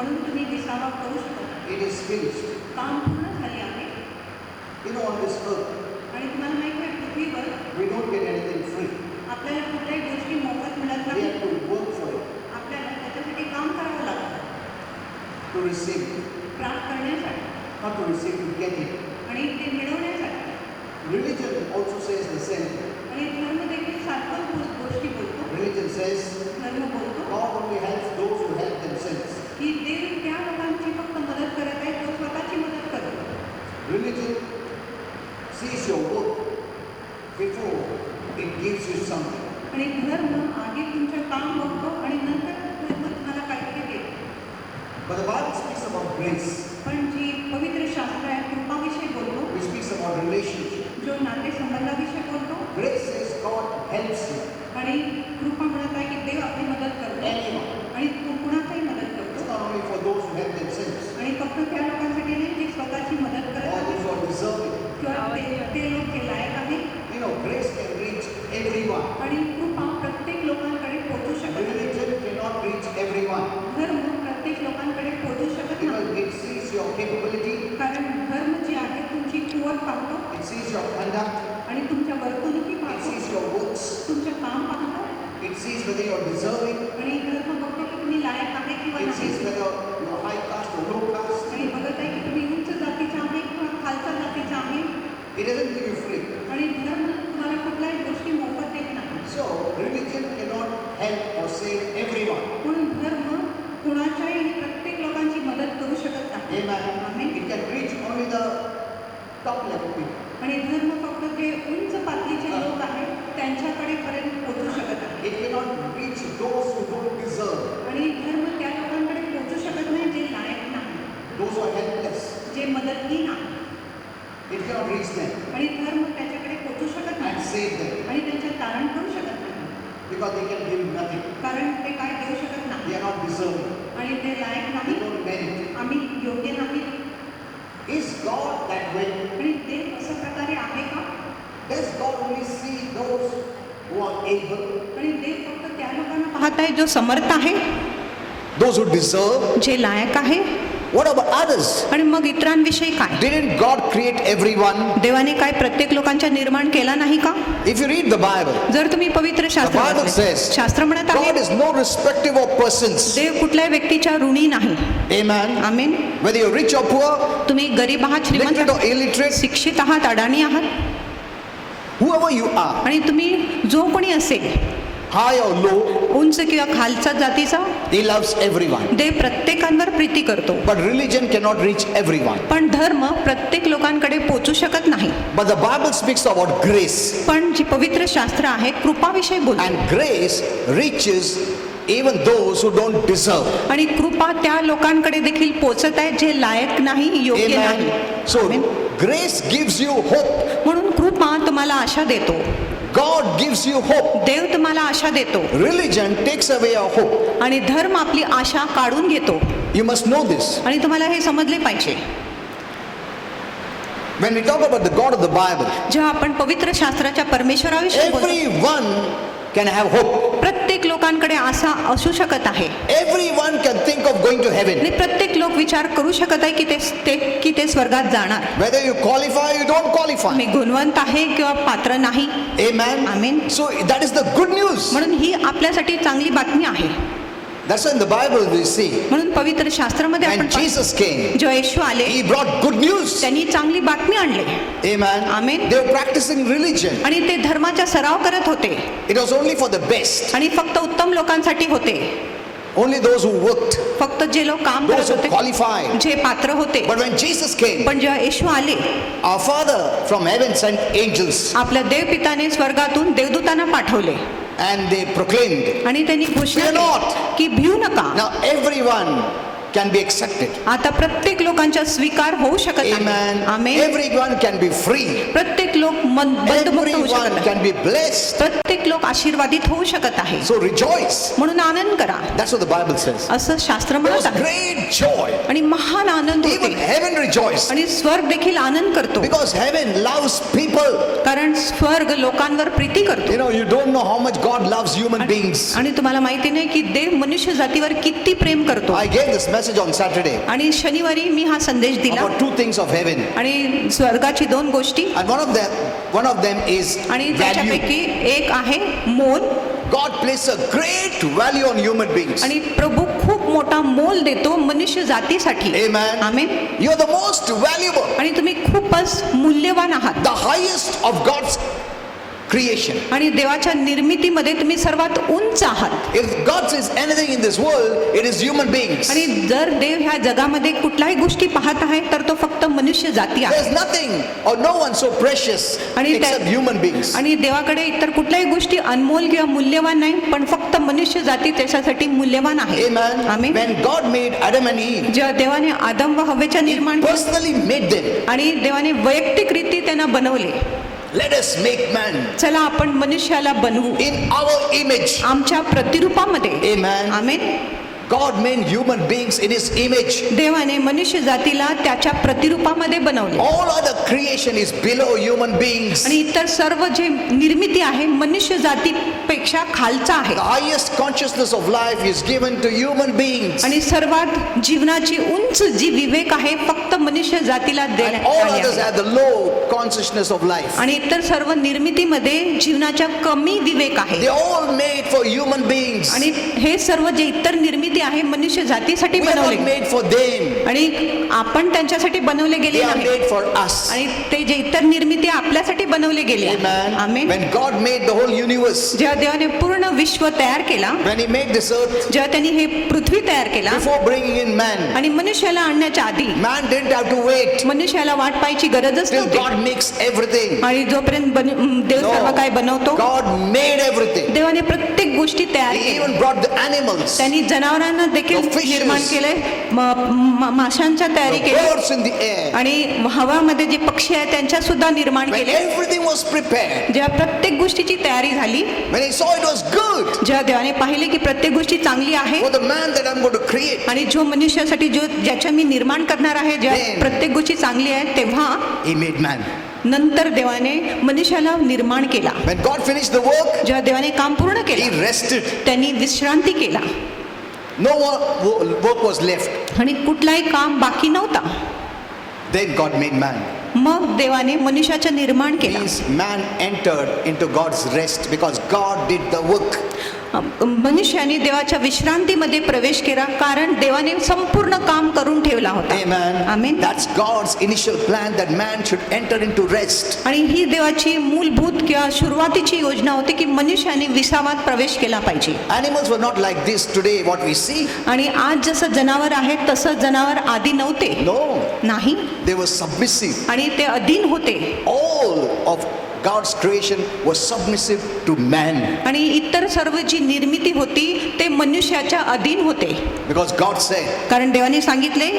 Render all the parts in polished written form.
म्हणून तुम्ही विसावा करू शकता. It is finished. काम पूर्ण झाले आहे. You know, on this earth, आणि तुम्हाला माहिती आहे पृथ्वीवर we don't get anything free. आपल्याला कुठल्याही गोष्टी मोफत मिळत We नाही. have to work for it, आपल्याला त्याच्यासाठी काम करावं लागतं. to receive it. प्राप्त करण्यासाठी Not to receive, to get it. आणि ते मिळवण्यासाठी. Religion also says the same thing. आणि धर्म देखील सारखं गोष्टी बोलतो. Religion says धर्म बोलतो God only helps those who help themselves. की देव त्या लोकांची फक्त मदत करत आहे जो स्वतःची मदत करतो. Religion sees your work before it gives you something. आणि धर्म आधी तुमचं काम बघतो आणि नंतर धर्म तुम्हाला काहीतरी देतो. But the Bible speaks about grace, पण जी पवित्र शास्त्र आहे कृपाविषयी बोलतो, which speaks about relationship. जो नातेसंबंधाविषयी बोलतो. Grace says God helps you. आणि कृपा म्हणत आहे की देव आपली मदत करतो Anyone. आणि तो कुणाचाही मदत It's करतो. not only for those who help themselves, आणि फक्त त्या लोकांसाठी नाही जे स्वतःची मदत or करतात those who are deserving. किंवा ते लोक हे लायक आहे. You know, grace can reach everyone. आणि कृपा प्रत्येक लोकांकडे पोहोचू शकत नाही. Religion cannot reach everyone. धर्म प्रत्येक लोकांकडे पोहोचू शकत You नाही. know, it sees your capability, कारण धर्म जे आहे तुमची कुवत पाहतो it sees your conduct, आणि तुमच्या वर्तणुकी it पाहतो, sees your works, तुमचं काम पाहतो. it sees whether you're deserving, आणि धर्म बघतो की तुम्ही लायक आहे किंवा it नाही. sees whether you're high caste or low caste. आणि बघत आहे की तुम्ही उंच जातीचे आहे किंवा खालच्या जातीचे आहे. It doesn't give you free. आणि धर्म तुम्हाला कुठल्याही गोष्टी मोफत देत नाही. So, religion cannot help or save everyone. म्हणून धर्म कुणाच्याही आणि प्रत्येक लोकांची मदत करू शकत नाही. Amen. It can reach only the top level people. आणि धर्म फक्त ते उंच पातळीचे लोक आहेत त्यांच्याकडे पर्यंत पोहोचू शकत आहे. It cannot reach those who don't deserve, आणि धर्म त्या लोकांकडे पोहोचू शकत नाही जे लायक नाही, those who are helpless. जे मदतहीन आहे. It cannot reach them आणि धर्म त्याच्याकडे पोहोचू शकत and नाही save them आणि त्यांचे तारण करू शकत नाही. because they can give nothing. कारण ते काय देऊ शकत They नाही are not deserving. आणि ते लायक They नाही. don't merit. आम्ही योग्य नाही. Is God that way? आणि देव अशा प्रकारे आहे का? Does God only see those who are able, आणि देव फक्त त्या लोकांना पाहत आहे जो समर्थ आहे, those who deserve? जे लायक आहे. What about others? आणि मग इतरांविषयी काय? Didn't God create everyone? देवाने काय प्रत्येक लोकांच्या निर्माण केला नाही का? If you read the Bible, जर तुम्ही पवित्र शास्त्र The Bible वाचले, says, शास्त्र म्हणत God आहे is no respective of persons. देव कुठल्याही व्यक्तीच्या ऋणी नाही. Amen. Amen. Whether you're rich or poor, तुम्ही गरीब आहात, श्रीमंत literate or आहात, illiterate, शिक्षित आहात, अडाणी आहात, whoever you are, आणि तुम्ही जो कोणी असेल high or low, उंच किंवा खालचा जातीचा, He loves everyone. देव प्रत्येकांवर प्रीती करतो. But religion cannot reach everyone. पण धर्म प्रत्येक लोकांकडे पोहोचू शकत नाही. But the Bible speaks about grace. पण जी पवित्र शास्त्र आहे कृपाविषयी बोलतो. And grace reaches even those who don't deserve. आणि कृपा त्या लोकांकडे देखील पोहोचत आहे जे लायक नाही, योग्य नाही. Amen. So amen. grace gives you hope. म्हणून कृपा तुम्हाला आशा देतो. God gives you hope. देव तुम्हाला आशा देतो. Religion takes away our hope. आणि धर्म आपली आशा काढून घेतो. You must know this. आणि तुम्हाला हे समजले पाहिजे. When we talk about the God of the Bible, जेव्हा आपण पवित्र शास्त्राच्या परमेश्वराविषयी बोलतो, everyone can have hope. प्रत्येक लोकांकडे आशा असू शकत आहे. Everyone can think of going to heaven. आणि प्रत्येक लोक विचार करू शकत आहे की ते स्वर्गात जाणार. Whether you qualify or you don't qualify. मी गुणवंत आहे किंवा पात्र नाही. Amen. Amen. So that is the good news. म्हणून ही आपल्यासाठी चांगली बातमी आहे. That's why in the Bible we see म्हणून पवित्र शास्त्रामध्ये when आपण Jesus came, जेव्हा येशू आले He brought good news. त्यांनी चांगली बातमी आणली. Amen. Amen. They were practicing religion. आणि ते धर्माचा सराव करत होते It was only for the best. आणि फक्त उत्तम लोकांसाठी होते. Only those who worked, फक्त जे लोक काम those करत who होते, qualified. जे पात्र होते. But when Jesus came, पण जेव्हा येशू आले, our Father from heaven sent angels आपल्या देवपिताने स्वर्गातून देवदूतांना पाठवले and they proclaimed, आणि त्यांनी घोषणा Fear not. केली की भिऊ नका. now everyone can be accepted. आता प्रत्येक लोकांचा स्वीकार होऊ शकत आहे. Amen. Amen. Everyone can be free. प्रत्येक लोक बंधमुक्त होऊ शकत Everyone आहे. can be blessed. प्रत्येक लोक आशीर्वादित होऊ शकत आहे. So rejoice. म्हणून आनंद करा That's what the Bible says. असं शास्त्र There म्हणत was आहे. great joy. आणि महान आनंद Even होते heaven rejoiced. आणि स्वर्ग देखील आनंद करतो. Because heaven loves people. कारण स्वर्ग लोकांवर प्रीती करतो. You know, you don't know how much God loves human beings. आणि तुम्हाला माहिती नाही की देव मनुष्य जातीवर किती प्रेम करतो. I gave this message on Saturday आणि शनिवारी मी हा संदेश दिला about two things of heaven. आणि स्वर्गाची 2 गोष्टी And one of them is आणि value. त्याच्यापैकी एक आहे मोल. God places a great value on human beings. आणि प्रभू खूप मोठा मोल देतो मनुष्य जातीसाठी. Amen. Amen. You are the most valuable, आणि तुम्ही खूपच मूल्यवान आहात. the highest of God's creation. आणि देवाच्या निर्मितीमध्ये तुम्ही सर्वात उंच आहात. If God says anything in this world, it is human beings. आणि जर देव ह्या जगामध्ये कुठल्याही गोष्टी पाहत आहे तर तो फक्त मनुष्य जाती आहे. There's nothing or no one so precious आणि त्या- except human beings. आणि देवाकडे इतर कुठल्याही गोष्टी अनमोल किंवा मूल्यवान नाही, पण फक्त मनुष्य जाती त्याच्यासाठी मूल्यवान आहे. Amen. Amen. When God made Adam and Eve, जेव्हा देवाने आदम व हव्वेच्या निर्माण केले personally made them. आणि देवाने वैयक्तिकरित्या त्यांना बनवले. Let us make man चला आपण मनुष्याला बनवू in our image. आमच्या प्रतिरूपामध्ये. Amen. Amen. God made human beings in His image. देवाने मनुष्य जातीला त्याच्या प्रतिरूपामध्ये बनवले. All other creation is below human beings. आणि इतर सर्व जे निर्मिती आहे मनुष्य जातीपेक्षा खालचा आहे. The highest consciousness of life is given to human beings. आणि सर्वात जीवनाची उंच जी विवेक आहे फक्त मनुष्य जातीला And देण्यात all आली others आहे. have the low consciousness of life. आणि इतर सर्व निर्मितीमध्ये जीवनाच्या कमी विवेक आहे. They all made for human beings. आणि हे सर्व जे इतर निर्मिती आहे मनुष्य जातीसाठी We are बनवले not made for them. आणि आपण त्यांच्यासाठी बनवले They गेले are नाही. made for us. आणि ते जे इतर निर्मिती आपल्यासाठी बनवले गेले आहे. Amen. Amen. When God made the whole universe, जेव्हा देवाने पूर्ण विश्व तयार केला, when He made this earth, जेव्हा त्यांनी हे पृथ्वी तयार केला before bringing in man, आणि मनुष्याला आणण्याच्या आधी man didn't have to wait मनुष्याला वाट पाहायची गरजच till नव्हती. God makes everything. आणि जोपर्यंत देव सर्व काय बनवतो, God made everything. देवाने प्रत्येक गोष्टी तयार He केल्या. even brought the animals, त्यांनी जनावरांना देखील The fishes. निर्माण केले, माशांच्या तयारी the केली birds in the air. आणि हवामध्ये जे पक्षी आहेत त्यांच्या सुद्धा निर्माण When केले. everything was prepared, जेव्हा प्रत्येक गोष्टीची तयारी झाली, when He saw it was good जेव्हा देवाने पाहिले की प्रत्येक गोष्टी चांगली आहे for the man that I'm going to create, आणि जो मनुष्यासाठी ज्याच्या मी निर्माण करणार आहे, जेव्हा Then- प्रत्येक गोष्टी चांगली आहे तेव्हा He made man. नंतर देवाने मनुष्याला निर्माण केला. When God finished the work, जेव्हा देवाने काम पूर्ण He केलं rested. त्यांनी विश्रांती केला No more work was left. आणि कुठलाही काम बाकी नव्हता. Then God made man. मग देवाने मनुष्याचं निर्माण केलं. Means man entered into God's rest because God did the work. मनुष्याने देवाच्या विश्रांतीमध्ये प्रवेश केला कारण देवाने संपूर्ण काम करून ठेवला होता. Amen. Amen. That's God's initial plan that man should enter into rest. आणि ही देवाची मूलभूत किंवा सुरुवातीची योजना होती की मनुष्याने विसावात प्रवेश केला पाहिजे. Animals were not like this today, what we see. आणि आज जसं जनावर आहे तसं जनावर आधी नव्हते. No, नाही. they were submissive. आणि ते अधीन होते. All of God's creation was submissive to man आणि इतर सर्व जी निर्मिती होती ते मनुष्याच्या अधीन होते. because God said, कारण देवाने सांगितले,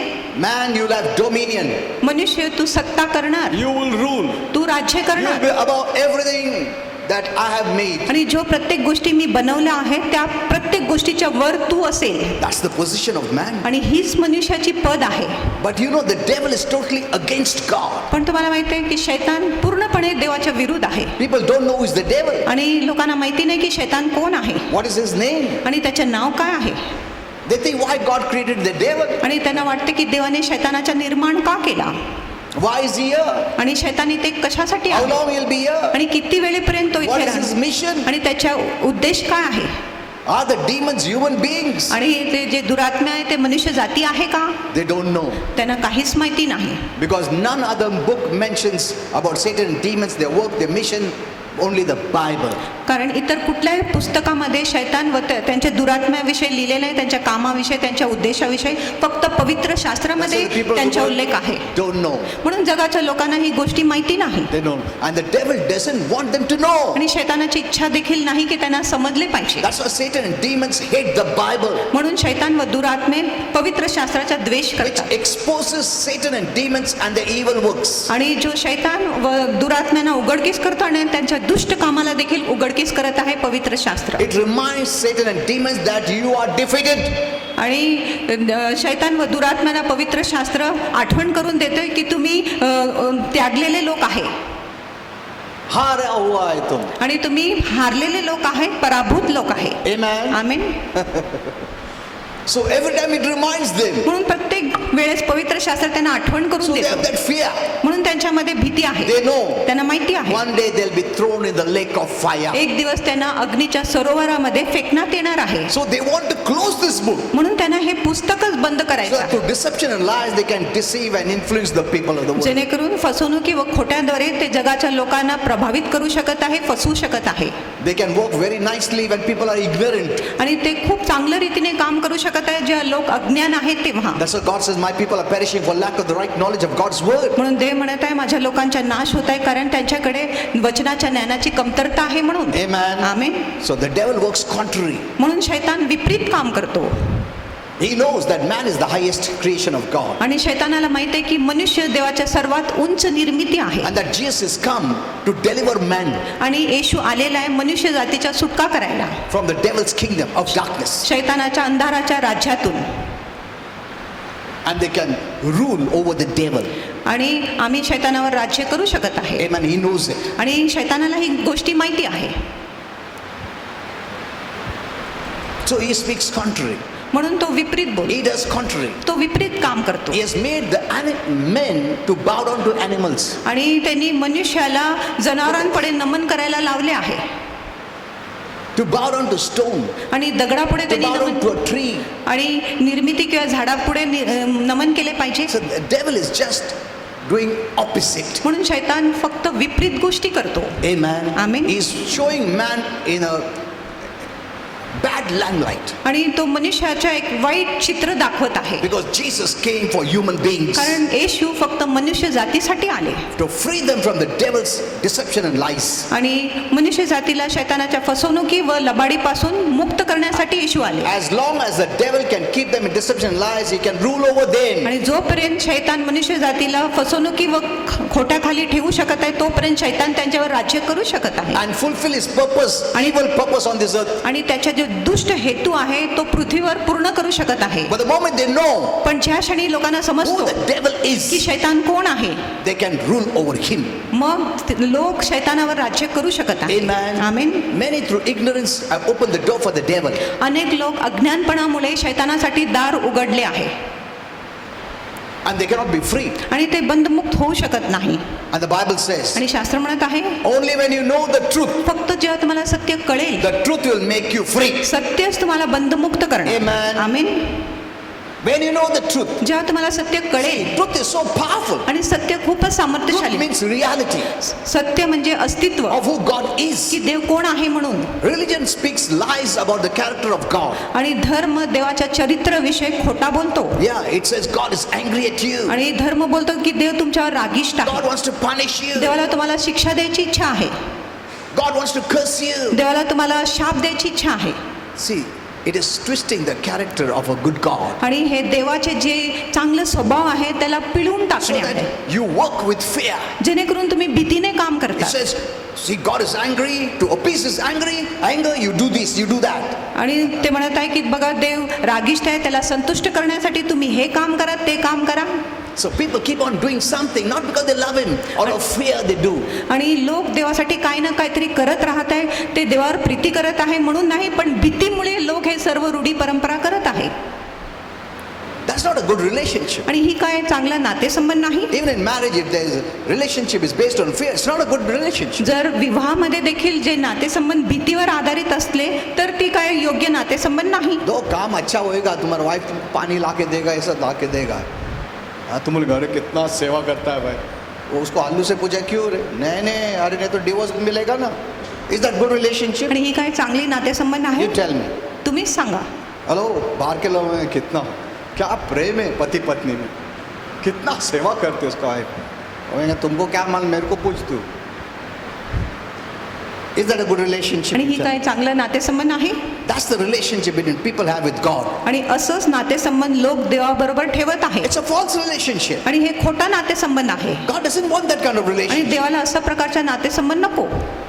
man, you'll have dominion. मनुष्य तू सत्ता करणार, You will rule. तू राज्य You'll करणार be above everything that I have made. आणि जो प्रत्येक गोष्टी मी बनवल्या आहेत त्या प्रत्येक गोष्टीच्या वर तू असेल. That's the position of man. आणि हीच मनुष्याची पद आहे. But you know, the devil is totally against God. पण तुम्हाला माहिती आहे की शैतान पूर्णपणे देवाच्या विरुद्ध आहे. People don't know who is the devil. आणि लोकांना माहिती नाही की शैतान कोण आहे What is his name? आणि त्याचे नाव काय आहे. They think, why God created the devil? आणि त्यांना वाटते की देवाने शैतानाचा निर्माण का केला Why is he here? आणि शैतानी ते कशासाठी How आहे long he'll be here? आणि किती वेळेपर्यंत तो What इथे is his राहणार mission? आणि त्याचा उद्देश काय आहे. Are the demons human beings? आणि ते जे दुरात्मा आहे ते मनुष्य जाती आहे का They don't know. त्यांना काहीच माहिती नाही. Because none other book mentions about Satan and demons, their work, their mission, only the Bible. कारण इतर कुठल्याही पुस्तकामध्ये शैतान व त्यांच्या दुरात्म्याविषयी लिहिलेलं आहे, त्यांच्या कामाविषयी, त्यांच्या उद्देशाविषयी फक्त पवित्र शास्त्रामध्ये That's why the people त्यांचा who उल्लेख आहे. don't know. म्हणून जगाच्या लोकांना ही गोष्टी माहिती नाही. They don't. And the devil doesn't want them to know. आणि शैतानाची इच्छा देखील नाही की त्यांना समजले पाहिजे. That's why Satan and demons hate the Bible, म्हणून शैतान व दुरात्मे पवित्र शास्त्राचा द्वेष which करतात. exposes Satan and demons and their evil works. आणि जो शैतान व दुरात्म्यांना उघडकीस करतो आणि त्यांच्या दुष्ट कामाला देखील उघडकीस करत आहे पवित्र शास्त्र. It reminds Satan and demons that you are defeated. आणि शैतान व दुरात्म्यांना पवित्र शास्त्र आठवण करून देतोय की तुम्ही त्यागलेले लोक आहे हारा हुआ है तुम. आणि तुम्ही हारलेले लोक आहे, पराभूत लोक आहे. Amen. Amen. So every time it reminds them. म्हणून प्रत्येक वेळेस पवित्र शास्त्र त्यांना आठवण So करून they have देतो. that fear. म्हणून त्यांच्यामध्ये भीती आहे. They know त्यांना माहिती आहे one day they'll be thrown in the lake of fire. एक दिवस त्यांना अग्नीच्या सरोवरामध्ये फेकण्यात येणार आहे. So they want to close this book. म्हणून त्यांना हे पुस्तकच बंद So करायचं that आहे. through deception and lies they can deceive and influence the people of the world. जेणेकरून फसवणुकी व खोट्याद्वारे ते जगाच्या लोकांना प्रभावित करू शकत आहे, फसवू शकत आहे. They can work very nicely when people are ignorant. आणि ते खूप चांगल्या रीतीने काम करू शकत आहे जेव्हा लोक अज्ञान आहेत तेव्हा. That's why God says, my people are perishing for lack of the right knowledge of God's word. म्हणून देव म्हणत आहे माझ्या लोकांचा नाश होत आहे कारण त्यांच्याकडे वचनाच्या ज्ञानाची कमतरता आहे म्हणून. Amen. Amen. So the devil works contrary. म्हणून शैतान विपरीत काम करतो. He knows that man is the highest creation of God. आणि शैतानाला माहित आहे की मनुष्य देवाच्या सर्वात उंच निर्मिती आहे. And that Jesus has come to deliver man आणि येशू आलेला आहे मनुष्य जातीच्या सुटका करायला from the devil's kingdom of darkness. शैतानाच्या अंधाराच्या राज्यातून. And they can rule over the devil. आणि आम्ही शैतानावर राज्य करू शकत आहे. Amen. He knows it. आणि शैतानाला ही गोष्टी माहिती आहे. So he speaks contrary. म्हणून तो विपरीत बोल He does contrary. तो विपरीत काम करतो. He has made the men to bow down to animals. आणि त्यांनी मनुष्याला जनावरांपुढे नमन करायला लावले आहे. To bow down to stone. आणि दगडापुढे To त्यांनी bow down Naman to a tree. आणि निर्मिती किंवा झाडापुढे नमन केले पाहिजे. So the devil is just doing opposite. म्हणून शैतान फक्त विपरीत गोष्टी करतो. Amen. Amen. He's showing man in a bad limelight. आणि तो मनुष्याच्या एक वाईट चित्र दाखवत आहे. Because Jesus came for human beings. कारण येशू फक्त मनुष्य जातीसाठी आले To free them from the devil's deception and lies. आणि मनुष्य जातीला शैतानाच्या फसवणुकी व लबाडीपासून मुक्त करण्यासाठी येशू आले. As long as the devil can keep them in deception and lies, he can rule over them. आणि जोपर्यंत शैतान मनुष्य जातीला फसवणुकी व खोट्याखाली ठेवू शकत आहे तोपर्यंत शैतान त्यांच्यावर राज्य करू शकत आहे. And fulfill his purpose, evil purpose on this earth. आणि त्याचा जो दुष्ट हेतू आहे तो पृथ्वीवर पूर्ण करू शकत आहे. But the moment they know पण ज्या क्षणी लोकांना who समजतो the devil की is, शैतान कोण आहे they can rule over him. मग लोक शैतानावर राज्य करू शकत आहे. Amen. Amen. Many through ignorance have opened the door for the devil. अनेक लोक अज्ञानपणामुळे शैतानासाठी दार उघडले आहे And they cannot be free. आणि ते बंधमुक्त होऊ शकत नाही. And the Bible says, आणि शास्त्र म्हणत आहे only when you know the truth, फक्त जेव्हा तुम्हाला सत्य कळेल the truth will make you free. सत्यच तुम्हाला बंधमुक्त करणार. Amen. Amen. When you know the truth, जेव्हा तुम्हाला सत्य कळेल truth is so powerful. आणि सत्य खूपच Truth सामर्थ्यशाली. means reality सत्य म्हणजे अस्तित्व of who God is. की देव कोण आहे म्हणून. Religion speaks lies about the character of God. आणि धर्म देवाच्या चरित्राविषयी खोटा बोलतो. Yeah, it says God is angry at you. आणि धर्म बोलतो की देव तुमच्यावर रागिष्ट God आहे. wants to punish you. देवाला तुम्हाला शिक्षा द्यायची इच्छा आहे. God wants to curse you. देवाला तुम्हाला शाप द्यायची इच्छा आहे. See, it is twisting the character of a good God. आणि हे देवाचे जे चांगले स्वभाव आहे त्याला पिळून So टाकणे आहे. that you work with fear. जेणेकरून तुम्ही भीतीने काम It करता. says, see, God is angry. To appease his anger, you do this, you do that. आणि ते म्हणत आहे की बघा देव रागिष्ट आहे त्याला संतुष्ट करण्यासाठी तुम्ही हे काम करा ते काम करा. So people keep on doing something, not because they love him or of fear they do. आणि लोक देवासाठी काही ना काहीतरी करत राहत आहे ते देवावर प्रीती करत आहे म्हणून नाही पण भीतीमुळे लोक हे सर्व रूढी परंपरा करत आहे. That's not a good relationship. आणि ही काय चांगला नातेसंबंध नाही. Even in marriage, if there is a relationship is based on fear, it's not a good relationship. जर विवाहामध्ये देखील जे नातेसंबंध भीतीवर आधारित असले तर ती काय योग्य नातेसंबंध नाही. दो काम अच्छा होएगा, तुम्हारा वाइफ तुमको पानी ला के देगा, ऐसा ला के देगा. हाँ, तुम्हारे घर में कितना सेवा करता है भाई. वो उसको आलू से पूछा क्यों रे? नहीं नहीं, अरे नहीं तो डिवोर्स मिलेगा ना. Is that good relationship? आणि ही काय चांगली नातेसंबंध आहे. You tell me. तुम्हीच सांगा. हेलो, बाहर के लोग में कितना क्या प्रेम है पति पत्नी में, कितना सेवा करते उसका वाइफ. तुमको क्या मालूम, मेरे को पूछ तू. Is that a good relationship? आणि ही काय चांगलं नातेसंबंध आहे. That's the relationship between people have with God. आणि असंच नातेसंबंध लोक देवाबरोबर ठेवत आहेत. It's a false relationship. आणि हे खोटा नातेसंबंध आहे. God doesn't want that kind of आणि relationship. देवाला अशा प्रकारचा नातेसंबंध नको.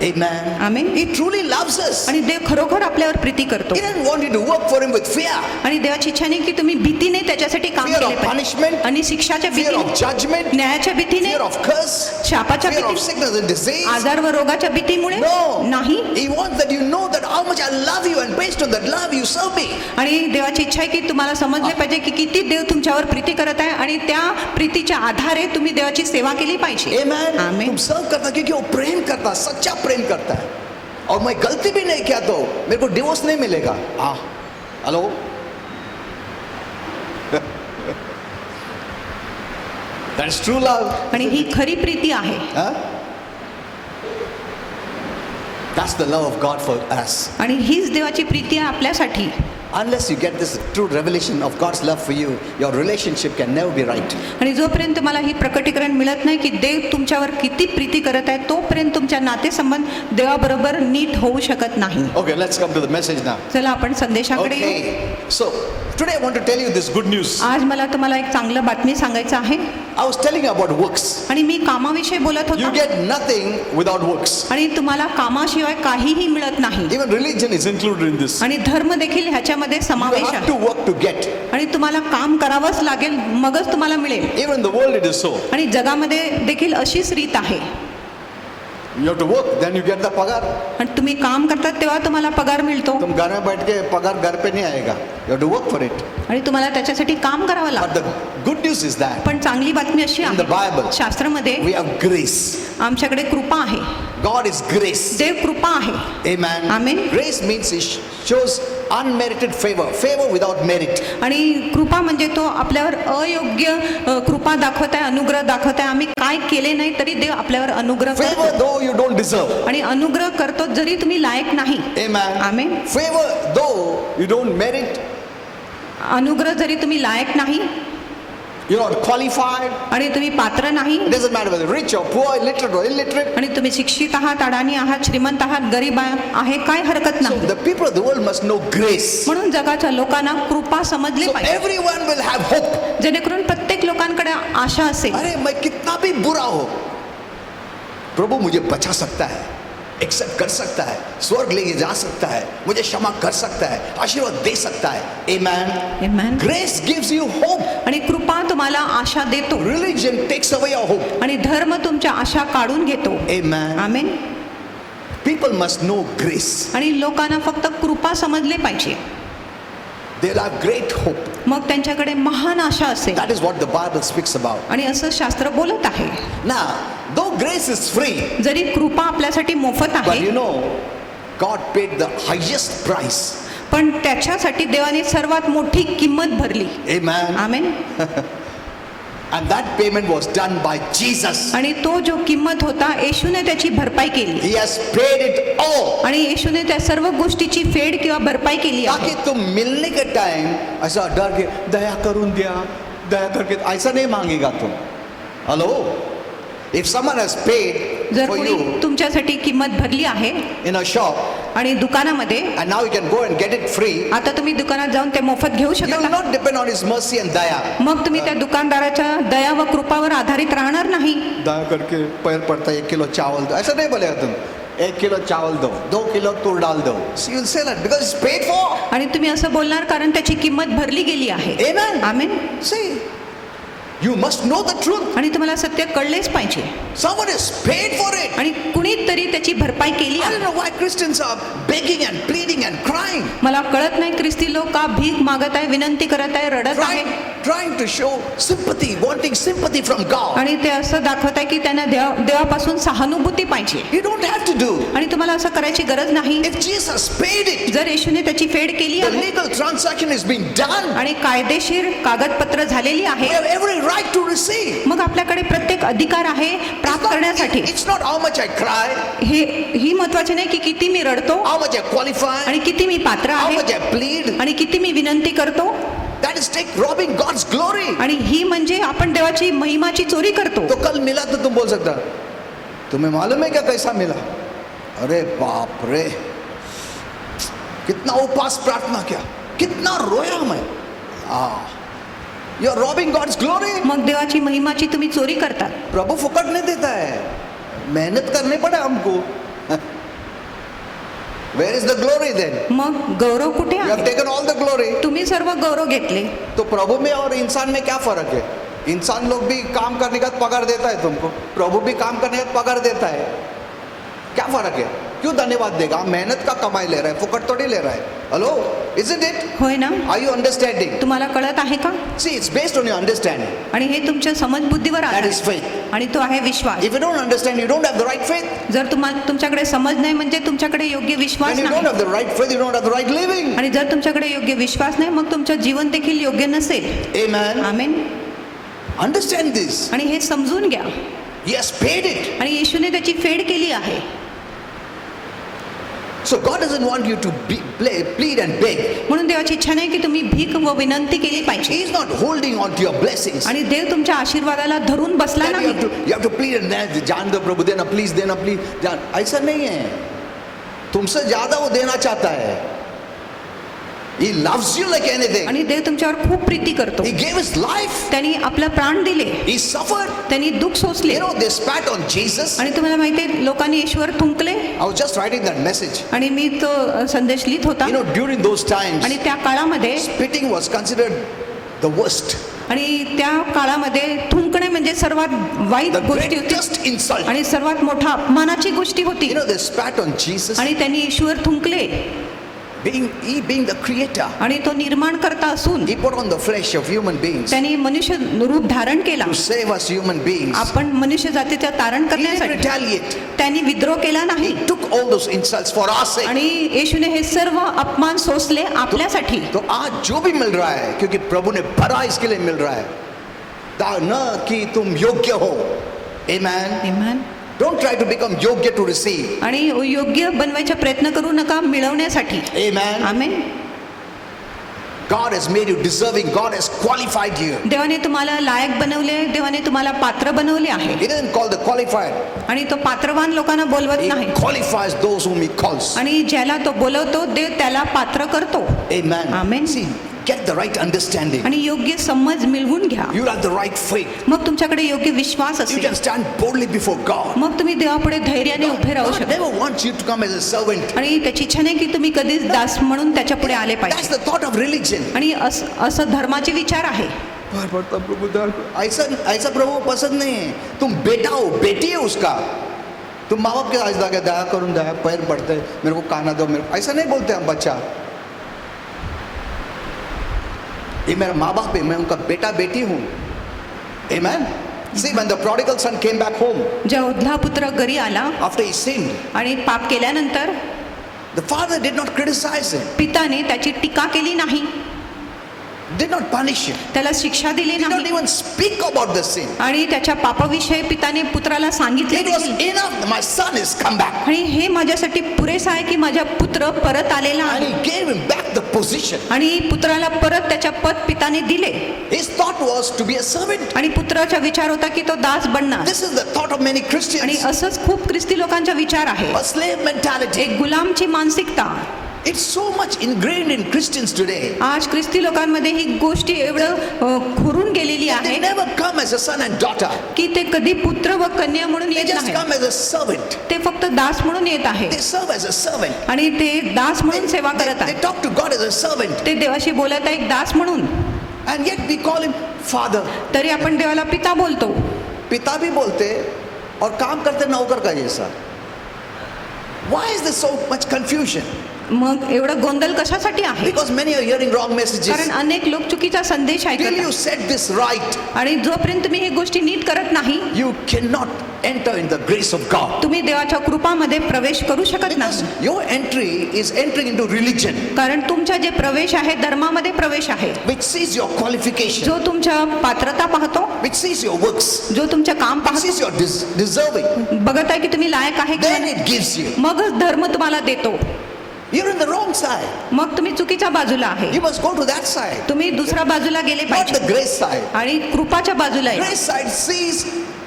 Amen. Amen. He truly loves us. आणि देव खरोखर आपल्यावर प्रीती करतो. He doesn't want you to work for him with fear, आणि देवाची इच्छा नाही की तुम्ही भीतीने त्याच्यासाठी काम fear केले of पाहिजे. punishment, आणि शिक्षाच्या fear of भीतीने, judgment, न्यायाच्या भीतीने, fear of curse, शापाच्या fear of भीतीने, sickness and disease. आजार व रोगाच्या भीतीमुळे No. नाही. He wants that you know that how much I love you and based on that love you serve me. आणि देवाची इच्छा आहे की तुम्हाला समजले पाहिजे की किती देव तुमच्यावर प्रीती करत आहे आणि त्या प्रीतीच्या आधारे तुम्ही देवाची सेवा केली पाहिजे. Amen. आमेन. तुम सर्व करता क्योंकि वो प्रेम करता है, सच्चा प्रेम करता है. और मैं गलती भी नहीं किया तो मेरे को डिवोर्स नहीं मिलेगा. Hello. That is true love. आणि ही खरी प्रीती आहे. Huh? That's the love of God for us. आणि हीच देवाची प्रीती आहे आपल्यासाठी. Unless you get this true revelation of God's love for you, your relationship can never be right. आणि जोपर्यंत मला ही प्रकटीकरण मिळत नाही की देव तुमच्यावर किती प्रीती करत आहे तोपर्यंत तुमच्या नातेसंबंध देवाबरोबर नीट होऊ शकत नाही. Okay, let's come to the message now. चला आपण संदेशाकडे येऊ. Okay, so today I want to tell you this good news. आज मला तुम्हाला एक चांगलं बातमी सांगायचं आहे. I was telling you about works. आणि मी कामाविषयी बोलत You होतो. get nothing without works. आणि तुम्हाला कामाशिवाय काहीही मिळत नाही. Even religion is included in this. आणि धर्म देखील ह्याच्यामध्ये You समावेश have आहे. to work to get. आणि तुम्हाला काम करावंच लागेल मगच तुम्हाला मिळेल. Even in the world it is so. आणि जगामध्ये देखील अशीच रीत आहे. You have to work, then you get the pagar. आणि तुम्ही काम करतात तेव्हा तुम्हाला पगार मिळतो. तुम घर में बैठ के पगार घर पे नहीं आएगा. You have to work for it. आणि तुम्हाला त्याच्यासाठी काम करावं But लागतं. the good news is that पण चांगली बातमी अशी in the Bible आहे शास्त्रामध्ये we have grace. आमच्याकडे कृपा आहे. God is grace. देव कृपा आहे. Amen. Amen. Grace means it shows unmerited favor, favor without merit. आणि कृपा म्हणजे तो आपल्यावर अयोग्य कृपा दाखवत आहे, अनुग्रह दाखवत आहे. आम्ही काय केले नाही तरी देव आपल्यावर अनुग्रह Favor करतो. though you don't deserve. आणि अनुग्रह करतो जरी तुम्ही लायक नाही. Amen. Amen. Favor though you don't merit, अनुग्रह जरी तुम्ही लायक नाही you're not qualified. आणि तुम्ही पात्र नाही It doesn't matter whether rich or poor, literate or illiterate. आणि तुम्ही शिक्षित आहात, अडाणी आहात, श्रीमंत आहात, गरीब आहे, काय हरकत So नाही. the people of the world must know grace. म्हणून जगाच्या लोकांना कृपा समजली So पाहिजे everyone will have hope. जेणेकरून प्रत्येक लोकांकडे आशा असेल. अरे मैं कितना भी बुरा हो, प्रभु मुझे बचा सकता है, एक्सेप्ट कर सकता है, स्वर्ग लेके जा सकता है, मुझे क्षमा कर सकता है, आशीर्वाद दे सकता है. Amen. Amen. Grace gives you hope. आणि कृपा तुम्हाला आशा देतो Religion takes away your hope. आणि धर्म तुमच्या आशा काढून घेतो. Amen. आमेन. People must know grace. आणि लोकांना फक्त कृपा समजले पाहिजे. They'll have great hope. मग त्यांच्याकडे महान आशा असेल. That is what the Bible speaks about. आणि असं शास्त्र बोलत आहे. Now, though grace is free, जरी कृपा आपल्यासाठी मोफत but आहे you know, God paid the highest price. पण त्याच्यासाठी देवाने सर्वात मोठी किंमत भरली. Amen. Amen. And that payment was done by Jesus. आणि तो जो किंमत होता येशूने त्याची भरपाई केली. He has paid it all. आणि येशूने त्या सर्व गोष्टीची फेड किंवा भरपाई केली आहे. ताकि तुम मिलने के टाइम ऐसा डर के दया करून द्या, दया करके ऐसा नहीं मांगेगा तुम. Hello. If someone has paid जर for कोणी you तुमच्यासाठी किंमत भरली आहे in a shop आणि दुकानामध्ये and now you can go and get it free, आता तुम्ही दुकानात जाऊन ते मोफत घेऊ you शकता. will not depend on his mercy and daya. मग तुम्ही त्या दुकानदाराच्या दया व कृपावर आधारित राहणार नाही. दया करके पैर पड़ता है 1 किलो चावल दो, ऐसा नहीं बोलेगा तुम. 1 किलो चावल दो, 2 किलो तूर डाल दो. So you will say that because it's paid for. आणि तुम्ही असं बोलणार कारण त्याची किंमत भरली गेली आहे. Amen. Amen. See, you must know the truth. आणि तुम्हाला सत्य कळलेच पाहिजे. Someone has paid for it. आणि कुणीतरी त्याची भरपाई केली I आहे. don't know why Christians are begging and pleading and crying. मला कळत नाही ख्रिस्ती लोक का भीक मागत आहे, विनंती करत आहे, रडत आहे Trying to show sympathy, wanting sympathy from God. आणि ते असं दाखवत आहे की त्यांना देवापासून सहानुभूती पाहिजे. You don't have to do. आणि तुम्हाला असं करायची गरज नाही. If Jesus paid it, जर येशूने त्याची फेड केली the आहे legal transaction has been done. आणि कायदेशीर कागदपत्र झालेली We आहे, have every right to receive. मग आपल्याकडे प्रत्येक अधिकार आहे प्राप्त करण्यासाठी. It's not how much I cry, ही महत्वाचे नाही की किती मी रडतो how much I qualify, आणि किती मी पात्र how आहे much I plead. आणि किती मी विनंती करतो. That is take robbing God's glory. आणि ही म्हणजे आपण देवाची महिमाची चोरी करतो. तो कल मिला तो तुम बोल सकता, तुम्हें मालूम है क्या कैसा मिला? अरे बाप रे, कितना उपवास प्रार्थना किया, कितना रोया मैं. You are robbing God's glory. मग देवाची महिमाची तुम्ही चोरी करतात. प्रभु फुकट नहीं देता है, मेहनत करने पड़े हमको. Where is the glory then? मग गौरव कुठे You have आहे? taken all the glory. तुम्ही सर्व गौरव घेतले. तो प्रभु में और इंसान में क्या फर्क है? इंसान लोग भी काम करने का पगार देता है तुमको, प्रभु भी काम करने का पगार देता है. क्या फर्क है? क्यों धन्यवाद देगा? आप मेहनत का कमाई ले रहा है, फुकट थोड़ी ले रहा है. Hello, isn't it? होय ना? Are you understanding? तुम्हाला कळत आहे का? See, it's based on your understanding. आणि हे तुमच्या समजबुद्धीवर That आधारित is faith. आणि तो आहे विश्वास. If you don't understand, you don't have the right faith. जर तुमच्याकडे समज नाही म्हणजे तुमच्याकडे योग्य विश्वास When you don't नाही. have the right faith, you don't have the right living. आणि जर तुमच्याकडे योग्य विश्वास नाही मग तुमचं जीवन देखील योग्य नसेल. Amen. आमेन. Understand this. आणि हे समजून घ्या. He has paid it. आणि येशूने त्याची फेड केली आहे. So God doesn't want you to plead and beg. म्हणून देवाची इच्छा नाही की तुम्ही भीक व विनंती केली पाहिजे. He is not holding on to your blessings. आणि देव तुमच्या आशीर्वादाला धरून बसला That you नाही. have to plead and beg. जान दो प्रभु, देना प्लीज, देना प्लीज. ऐसा नहीं है. तुमसे ज्यादा वो देना चाहता है. He loves you like anything. आणि देव तुमच्यावर खूप प्रीती करतो. He gave his life. त्यांनी आपलं प्राण दिले. He suffered. त्यांनी दुःख सोसले. You know, they spat on Jesus. आणि तुम्हाला माहिती आहे लोकांनी येशूवर थुंकले. I was just writing that message. आणि मी तो संदेश लिहित होता. You know, during those times, आणि त्या काळामध्ये spitting was considered the worst, आणि त्या काळामध्ये थुंकणे म्हणजे सर्वात वाईट the गोष्टी होती greatest insult. आणि सर्वात मोठा अपमानाची गोष्टी होती. You know, they spat on Jesus, आणि त्यांनी येशूवर थुंकले. he being the creator. आणि तो निर्माण करता असून He put on the flesh of human beings त्यांनी मनुष्य रूप धारण केला. to save us human beings. आपण मनुष्य जातीचा तारण He didn't करण्यासाठी. retaliate. त्यांनी विद्रोह केला नाही. He took all those insults for our sake. आणि येशूने हे सर्व अपमान सोसले आपल्यासाठी. तो आज जो भी मिल रहा है, क्योंकि प्रभु ने भरा इसके लिए मिल रहा है, न कि तुम योग्य हो. Amen. Amen. Don't try to become योग्य to receive. आणि योग्य बनवायचा प्रयत्न करू नका मिळवण्यासाठी. Amen. Amen. God has made you deserving. God has qualified you. देवाने तुम्हाला लायक बनवले. देवाने तुम्हाला पात्र बनवले आहे. He doesn't call the qualified. आणि तो पात्रवान लोकांना बोलवत He नाही. qualifies those whom he calls. आणि ज्याला तो बोलवतो देव त्याला पात्र करतो. Amen. Amen. See, get the right understanding. आणि योग्य समज मिळवून घ्या. You have the right faith. मग तुमच्याकडे योग्य विश्वास You असेल. can stand boldly before God. मग तुम्ही देवापुढे धैर्याने उभे राहू God शकता. never wants you to come as a servant. आणि त्याची इच्छा नाही की तुम्ही कधीच दास म्हणून त्याच्या पुढे आले That's पाहिजे. the thought of religion. आणि असं धर्माचे विचार आहे. ऐसा प्रभु पसंद नहीं है. तुम बेटा हो, बेटी है उसका. तुम माँ बाप के आज जाके दया करूँ, दया पैर पड़ते, मेरे को खाना दो, मेरे ऐसा नहीं बोलते हम. बच्चा, ये मेरा माँ बाप है, मैं उनका बेटा बेटी हूँ. Amen. See, when the prodigal son came back home जेव्हा उधला पुत्र घरी आला after he sinned, आणि पाप केल्यानंतर the father did not criticize him, पिताने त्याची टीका केली नाही. did not punish him, त्याला शिक्षा दिली did not नाही. even speak about the sin. आणि त्याच्या पापाविषयी पिताने पुत्राला सांगितले It was देखील. enough. My son is come back. आणि हे माझ्यासाठी पुरेसं आहे की माझा पुत्र परत आलेला And आहे. he gave him back the position. आणि पुत्राला परत त्याच्या पद पिताने दिले. His thought was to be a servant. आणि पुत्राचा विचार होता की तो दास बनणार. This is the thought of many आणि Christians. असंच खूप ख्रिस्ती लोकांचा विचार आहे. A slave mentality. एक गुलामची मानसिकता. It's so much ingrained in Christians today. आज ख्रिस्ती लोकांमध्ये ही गोष्टी एवढं खोरून गेलेली They आहे never come as a son and daughter. की ते कधी पुत्र व कन्या म्हणून They येत just नाही. come as a servant. ते फक्त दास म्हणून येत आहे. They serve as a servant. आणि ते दास म्हणून सेवा करत They आहे. talk to God as a servant. ते देवाशी बोलत आहे एक दास म्हणून. And yet we call him Father. तरी आपण देवाला पिता बोलतो. पिता भी बोलते और काम करते नौकर का जैसा. Why is there so much confusion? मग एवढं गोंधळ कशासाठी आहे? Because many are hearing wrong messages. कारण अनेक लोक चुकीचा संदेश Till ऐकतात. you set this right, आणि जोपर्यंत तुम्ही ही गोष्टी नीट करत नाही you cannot enter in the grace of God. तुम्ही देवाच्या कृपामध्ये प्रवेश करू शकत Because नाही. your entry is entering into religion, कारण तुमचा जे प्रवेश आहे धर्मामध्ये प्रवेश आहे which sees your qualification, जो तुमच्या पात्रता पाहतो, which sees your works, जो तुमचं काम which पाहतो, sees your deserving. बघत आहे की तुम्ही लायक आहे की Then नाही. it gives you. मगच धर्म तुम्हाला देतो. You're in the wrong side. मग तुम्ही चुकीच्या बाजूला आहे. You must go to that side, तुम्ही दुसऱ्या बाजूला गेले not पाहिजे. the grace side. आणि कृपाच्या बाजूला आहे. Grace side sees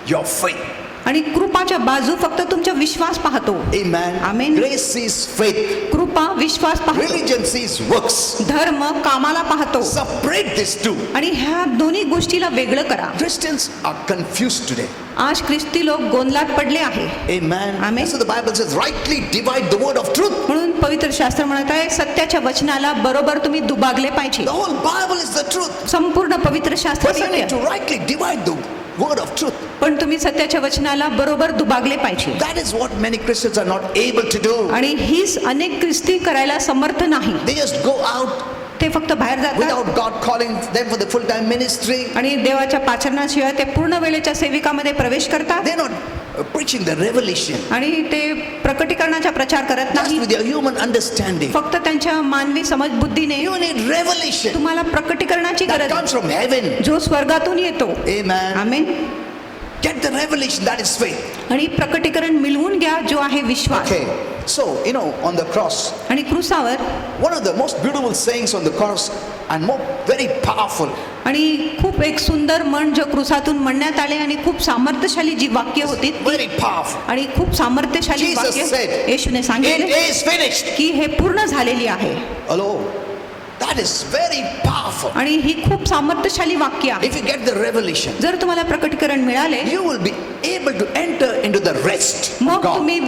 your faith. आणि कृपाच्या बाजू फक्त तुमचा विश्वास पाहतो. Amen. Amen. Grace sees faith. कृपा विश्वास पाहतो. Religion sees works. धर्म कामाला पाहतो. Separate these two. आणि ह्या दोन्ही गोष्टीला वेगळं करा. Christians are confused today. आज ख्रिस्ती लोक गोंधळात पडले आहे. Amen. Amen. So the Bible says, rightly divide the word of truth. म्हणून पवित्र शास्त्र म्हणत आहे सत्याच्या वचनाला बरोबर तुम्ही दुबागले पाहिजे. The whole Bible is the truth. संपूर्ण पवित्र शास्त्र But you सत्य need to rightly divide the word of truth. पण तुम्ही सत्याच्या वचनाला बरोबर दुबागले पाहिजे. That is what many Christians are not able to do. आणि हीच अनेक ख्रिस्ती करायला समर्थ नाही. They just go out ते फक्त बाहेर जातात without God calling them for the full-time ministry. आणि देवाच्या पाचरणाशिवाय ते पूर्ण वेळेच्या सेविकामध्ये प्रवेश करतात They're not preaching the revelation आणि ते प्रकटीकरणाचा प्रचार करत just नाही. with their human understanding. फक्त त्यांच्या मानवी समजबुद्धीने. You need revelation तुम्हाला प्रकटीकरणाची that गरज comes from heaven. जो स्वर्गातून येतो. Amen. Amen. Get the revelation, that is faith. आणि प्रकटीकरण मिळवून घ्या जो आहे विश्वास. Okay, so on the cross, आणि क्रूसावर one of the most beautiful sayings on the cross and very powerful. आणि खूप एक सुंदर म्हण जो क्रूसातून म्हणण्यात आले आणि खूप सामर्थ्यशाली जी वाक्य होती ती Very powerful. आणि खूप सामर्थ्यशाली Jesus वाक्य said, येशूने It सांगितले is finished. की हे पूर्ण झालेली आहे. Hello, that is very powerful. आणि ही खूप सामर्थ्यशाली वाक्य आहे. If you get the revelation, जर तुम्हाला प्रकटीकरण मिळाले you will be able to enter into the rest of मग God. तुम्ही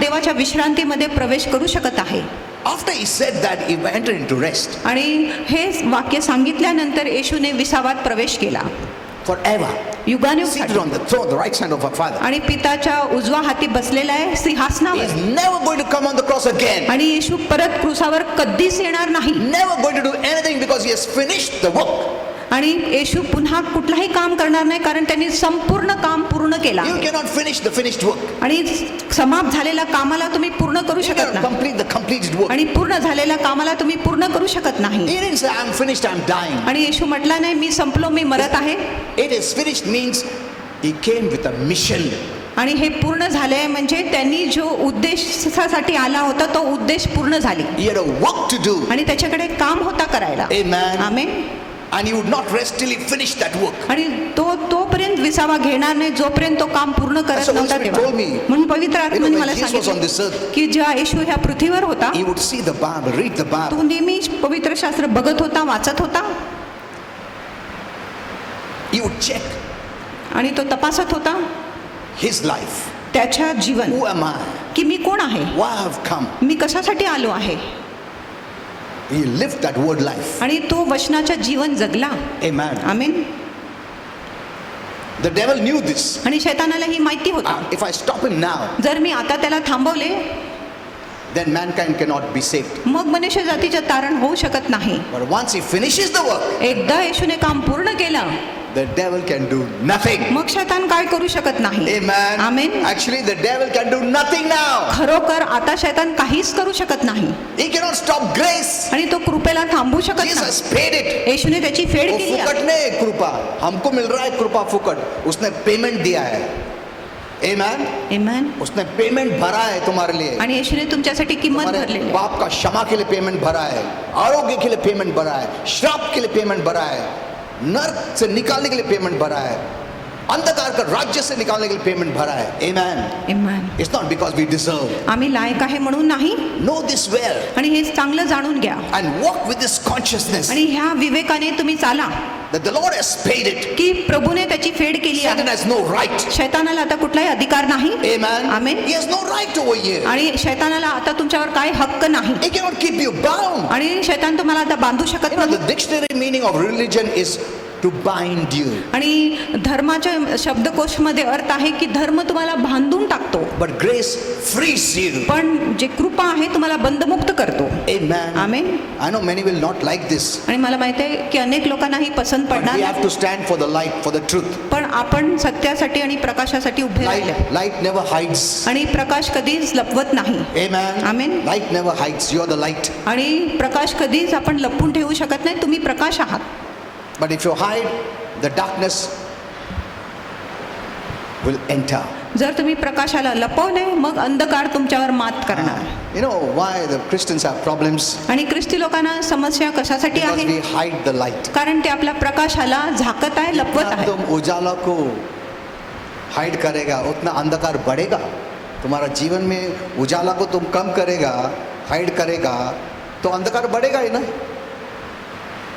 देवाच्या विश्रांतीमध्ये प्रवेश करू शकत आहे. After he said that, he entered into rest आणि हे वाक्य सांगितल्यानंतर येशूने विसावात प्रवेश केला forever. युगानुयुग Seated on the throne, the right side of our Father. आणि पिताच्या उजवा हाती बसलेला आहे He सिंहासनावर. is never going to come on the cross again. आणि येशू परत क्रूसावर कधीच येणार नाही. Never going to do anything because he has finished the work. आणि येशू पुन्हा कुठलाही काम करणार नाही कारण त्यांनी संपूर्ण काम पूर्ण केला. You cannot finish the finished work. आणि समाप्त झालेल्या कामाला तुम्ही पूर्ण करू You शकत cannot नाही. complete the completed work. आणि पूर्ण झालेल्या कामाला तुम्ही पूर्ण करू शकत नाही. He didn't say, I'm finished, I'm dying. आणि येशू म्हटला नाही मी संपलो मी मरत आहे. It is finished means he came with a mission. आणि हे पूर्ण झाले म्हणजे त्यांनी जो उद्देशासाठी आला होता तो उद्देश पूर्ण झाली. He had a work to do. आणि त्याच्याकडे काम होता करायला. Amen. Amen. And he would not rest till he finished that work. आणि तोपर्यंत विसावा घेणार नाही जोपर्यंत तो काम पूर्ण करत So Holy नव्हता Spirit तेव्हा. told me, म्हणून पवित्र आत्म्याने when मला Jesus was on this सांगितलं earth, की जेव्हा येशू ह्या पृथ्वीवर होता he would see the Bible, read the Bible. तो नेहमी पवित्र शास्त्र बघत होता वाचत होता He would check आणि तो तपासत होता his life. त्याच्या जीवन Who am I? की मी कोण आहे Why I have come? मी कशासाठी आलो आहे. He lived that word life. आणि तो वचनाच्या जीवन जगला. Amen. Amen. The devil knew this. आणि शैतानाला ही माहिती होता If I stop him now, जर मी आता त्याला थांबवले then mankind cannot be saved. मग मनुष्य जातीचे तारण होऊ शकत नाही. But once he finishes the work, एकदा येशूने काम पूर्ण केलं the devil can do nothing. मग शैतान काय करू शकत नाही. Amen. Amen. Actually, the devil can do nothing now. खरोखर आता शैतान काहीच करू शकत नाही He cannot stop grace. आणि तो कृपेला थांबू शकत नाही. Jesus paid it. येशूने त्याची फेड वो केली फुकट आहे. नहीं है कृपा, हमको मिल रहा है कृपा फुकट. उसने पेमेंट दिया है. Amen. Amen. उसने पेमेंट भरा है तुम्हारे लिए. आणि येशूने तुमच्यासाठी किंमत तुम्हारे भरलेली आहे. बाप का क्षमा के लिए पेमेंट भरा है, आरोग्य के लिए पेमेंट भरा है, श्राप के लिए पेमेंट भरा है, नर्क से निकालने के लिए पेमेंट भरा है, अंधकार का राज्य से निकालने के लिए पेमेंट भरा है. Amen. Amen. It's not because we deserve. आम्ही लायक आहे म्हणून नाही Know this well आणि हे चांगलं जाणून घ्या and walk with this consciousness आणि ह्या विवेकाने तुम्ही चाला that the Lord has paid it. की प्रभूने त्याची फेड केली Satan आहे. has no right. शैतानाला आता कुठलाही अधिकार नाही. Amen. Amen. He has no right over you. आणि शैतानाला आता तुमच्यावर काय हक्क नाही He cannot keep you bound. आणि शैतान तुम्हाला आता बांधू शकत You know, नाही. the dictionary meaning of religion is to bind you. आणि धर्माच्या शब्दकोशमध्ये अर्थ आहे की धर्म तुम्हाला बांधून टाकतो But grace frees you. पण जे कृपा आहे तुम्हाला बंधमुक्त करतो. Amen. Amen. I know many will not like this. आणि मला माहिती आहे की अनेक लोकांना ही पसंत But पडणार we नाही. have to stand for the light, for the truth. पण आपण सत्यासाठी आणि प्रकाशासाठी उभे राहिले Light never hides. आणि प्रकाश कधीच लपवत नाही. Amen. Amen. Light never hides. You are the light. आणि प्रकाश कधीच आपण लपवून ठेवू शकत नाही. तुम्ही प्रकाश आहात. But if you hide, the darkness will enter. जर तुम्ही प्रकाशाला लपवले मग अंधकार तुमच्यावर मात करणार. You know why the Christians have problems? आणि ख्रिस्ती लोकांना समस्या कशासाठी Because आहे we hide the light. कारण ते आपल्या प्रकाशाला झाकत आहे लपवत जितना आहे. तुम उजाला को हाइड करेगा उतना अंधकार बढ़ेगा. तुम्हारा जीवन में उजाला को तुम कम करेगा, हाइड करेगा तो अंधकार बढ़ेगा ही ना.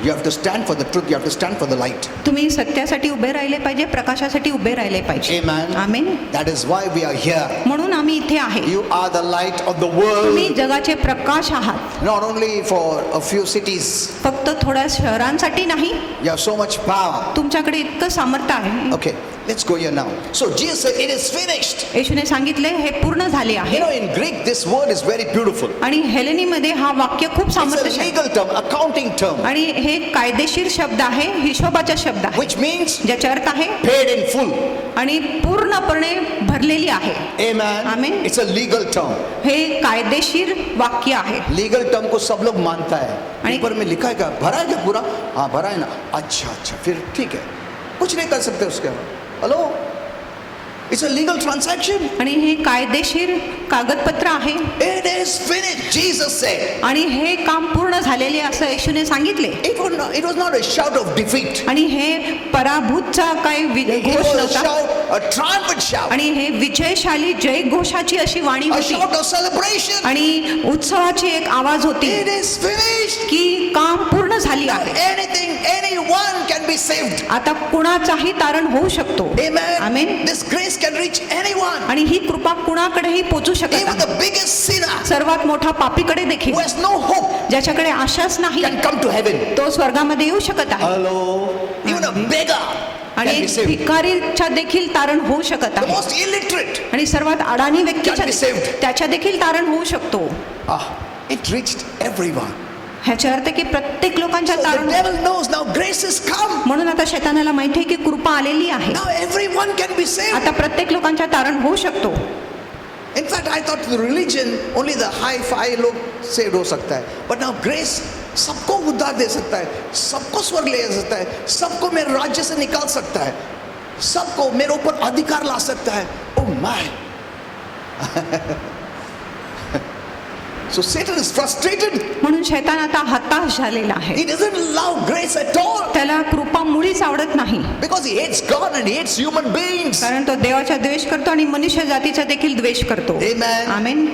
You have to stand for the truth. You have to stand for the light. तुम्ही सत्यासाठी उभे राहिले पाहिजे, प्रकाशासाठी उभे राहिले पाहिजे. Amen. Amen. That is why we are here. म्हणून आम्ही इथे आहे. You are the light of the तुम्ही world. जगाचे प्रकाश आहात. Not only for a few cities. फक्त थोड्या शहरांसाठी नाही. You have so much power. तुमच्याकडे इतकं सामर्थ्य आहे. Okay, let's go here now. So Jesus said, it is finished. येशूने सांगितले हे पूर्ण झाले You आहे. know, in Greek, this word is very beautiful. आणि हेलेनीमध्ये हा वाक्य खूप It's a सामर्थ्यशाली legal term, accounting term, आणि हे कायदेशीर शब्द आहे, हिशोबाचा शब्द आहे, which means ज्याचा अर्थ आहे paid in full. आणि पूर्णपणे भरलेली आहे. Amen. Amen. It's a legal term. हे कायदेशीर वाक्य आहे. लीगल टर्म को सब लोग मानता है. आणि- ऊपर में लिखा है क्या, भरा है क्या पूरा? हाँ भरा है ना. अच्छा अच्छा, फिर ठीक है, कुछ नहीं कर सकते उसके बाद. Hello, it's a legal transaction. आणि हे कायदेशीर कागदपत्र आहे. It is finished, Jesus sed. आणि हे काम पूर्ण झालेले असं येशूने सांगितले. It was not a shout of defeat. आणि हे पराभूतचा काय It घोष was a नव्हता. shout, a triumphant shout, आणि हे विजयशाली जय घोषाची अशी वाणी a होती. shout of celebration. आणि उत्सवाची एक आवाज होती It is finished. की काम पूर्ण झाली Now आहे. anything, anyone can be saved. आता कुणाचाही तारण होऊ शकतो. Amen. Amen. This grace can reach anyone, आणि ही कृपा कुणाकडेही पोचू शकत even नाही. the biggest sinner सर्वात मोठा पापीकडे देखील, who has no hope, ज्याच्याकडे आशाच नाही, can come to heaven. तो स्वर्गामध्ये येऊ शकत आहे. Hello. Even a beggar आणि can be एक saved. भिकारीच्या देखील तारण होऊ शकत The आहे. most illiterate. आणि सर्वात अडाणी Can be व्यक्तीच्या saved. त्याच्या देखील तारण होऊ शकतो. It reached everyone. ह्याचा अर्थ की प्रत्येक लोकांच्या So the तारण. devil knows now grace has come. म्हणून आता शैतानाला माहिती आहे की कृपा आलेली आहे. Now everyone can be saved. आता प्रत्येक लोकांच्या तारण होऊ शकतो. In fact, I thought the religion only the high-fi लोग saved हो सकता है. But now grace सबको उद्धार दे सकता है, सबको स्वर्ग ले जा सकता है, सबको मेरे राज्य से निकाल सकता है, सबको मेरे ऊपर अधिकार ला सकता है. Oh my. So Satan is frustrated. म्हणून शैतान आता हताश झालेला आहे. He doesn't love grace at all त्याला कृपा मुळीच आवडत नाही. because he hates God and he hates human beings. कारण तो देवाचा द्वेष करतो आणि मनुष्य जातीचा देखील द्वेष करतो. Amen. Amen.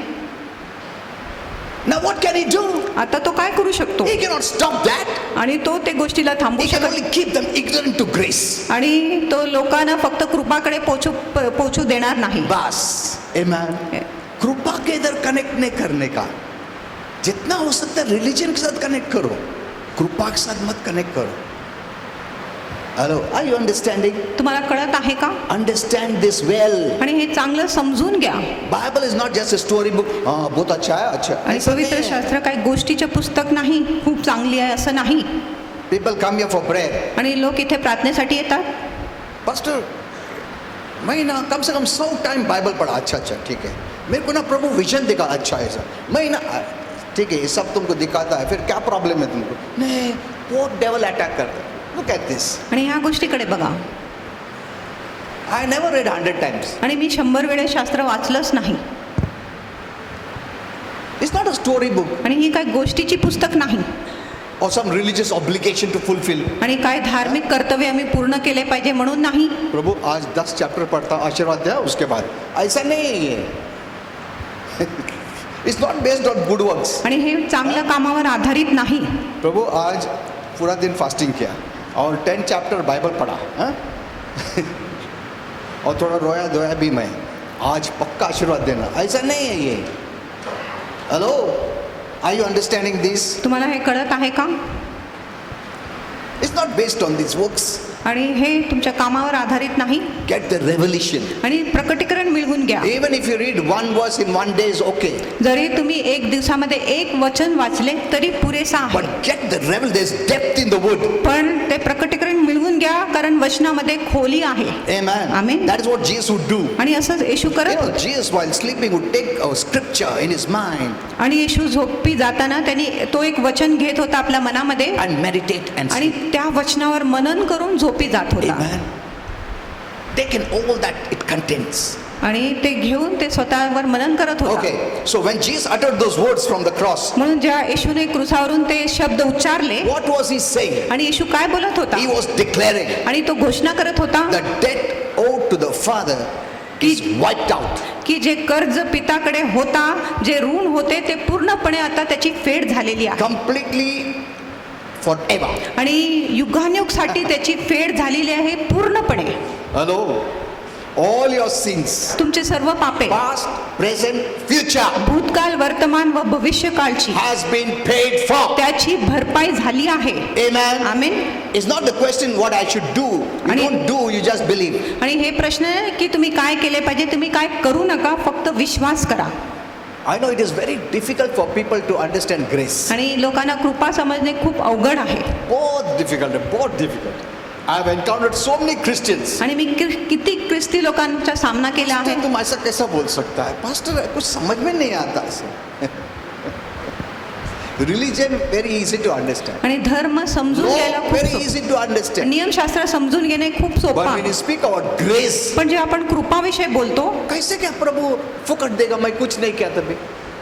Now what can he do? आता तो काय करू शकतो? He cannot stop that. आणि तो ते गोष्टीला थांबवू He can शकत only keep them ignorant to grace. आणि तो लोकांना फक्त कृपाकडे पोचू देणार नाही. बस. Amen. कृपा के इधर कनेक्ट नहीं करने का, जितना हो सकता है रिलीजन के साथ कनेक्ट करो, कृपा के साथ मत कनेक्ट करो. Hello, are you understanding? तुम्हाला कळत आहे का? Understand this well. आणि हे चांगलं समजून घ्या. Bible is not just a story book. हाँ बहुत अच्छा है, अच्छा. आणि पवित्र शास्त्र काही गोष्टीचे पुस्तक नाही, खूप चांगली आहे असं नाही. People come here for prayer. आणि लोक इथे प्रार्थनेसाठी येतात. पास्टर मैं ना कम से कम 100 टाइम बाइबल पढ़ा. अच्छा अच्छा ठीक है. मेरे को ना प्रभु विजन दिखा. अच्छा है सर. मैं ना ठीक है, ये सब तुमको दिखाता है, फिर क्या प्रॉब्लम है तुमको? नहीं, वो डेवल अटैक करता है. Look at this. आणि ह्या गोष्टीकडे बघा. I never read 100 times. आणि मी 100 वेळेस शास्त्र वाचलंच नाही. It's not a story book आणि ही काय गोष्टीची पुस्तक नाही. Or some religious obligation to fulfil. आणि काय धार्मिक कर्तव्य आम्ही पूर्ण केले पाहिजे म्हणून नाही. प्रभु आज 10 चैप्टर पढ़ता, आशीर्वाद दिया, उसके बाद ऐसा नहीं है ये. It's not based on good works. आणि हे चांगल्या कामावर आधारित नाही. प्रभु आज पूरा दिन फास्टिंग किया और 10 चैप्टर बाइबल पढ़ा, हाँ? और थोड़ा रोया धोया भी मैं. आज पक्का आशीर्वाद देना, ऐसा नहीं है ये. Hello, are you understanding this? तुम्हाला हे कळत आहे का? It's not based on this works. आणि हे तुमच्या कामावर आधारित नाही. Get the revelation. आणि प्रकटीकरण मिळवून घ्या. Even if you read one verse in one day is okay. जरी तुम्ही एक दिवसामध्ये एक वचन वाचले तरी पुरेसा आहे. But get the revel. There is depth in the word. पण ते प्रकटीकरण मिळवून घ्या, कारण वचनामध्ये खोली आहे. Amen. Amen. That is what Jesus would do. आणि असंच येशू You करत know, होते. Jesus while sleeping would take a scripture in his mind आणि येशू झोपी जाताना त्यांनी तो एक वचन घेत होता आपल्या मनामध्ये and meditate and आणि sleep. त्या वचनावर मनन करून झोपी जात होता. Amen. Taking all that it contains. आणि ते घेऊन ते स्वतःवर मनन करत होता. Okay, so when Jesus uttered those words from the cross, म्हणून जेव्हा येशूने क्रुसावरून ते शब्द उच्चारले what was he saying? आणि येशू काय बोलत होता? He was declaring आणि तो घोषणा करत होता the debt owed to the Father is wiped out. की जे कर्ज पिताकडे होता, जे ऋण होते ते पूर्णपणे आता त्याची फेड झालेली आहे. Completely forever. आणि युगानुयुगसाठी त्याची फेड झालेली आहे पूर्णपणे. Hello? All your sins, तुमचे सर्व पापे past, present, future, भूतकाल, वर्तमान व भविष्यकाळची has been paid for. त्याची भरपाई झाली आहे. Amen. Amen. It's not the question what I should do. You आणि- don't do, you just believe. आणि हे प्रश्न आहे की तुम्ही काय केले पाहिजे, तुम्ही काय करू नका, फक्त विश्वास करा. I know it is very difficult for people to understand grace. आणि लोकांना कृपा समजणे खूप अवघड आहे. बहुत difficult. I have encountered so many Christians. आणि मी किती ख्रिस्ती लोकांचा सामना केला आहे. तुम ऐसा कैसा बोल सकता है पास्टर, कुछ समझ में नहीं आता ऐसे. Religion very easy to understand. आणि धर्म समजून घ्यायला Law खूप very सोपं. easy to understand. नियमशास्त्र समजून घेणे खूप सोपं But when आहे. you speak about grace, पण जे आपण कृपाविषयी बोलतो, कैसे क्या प्रभु फुकट देगा, मैं कुछ नहीं किया तभी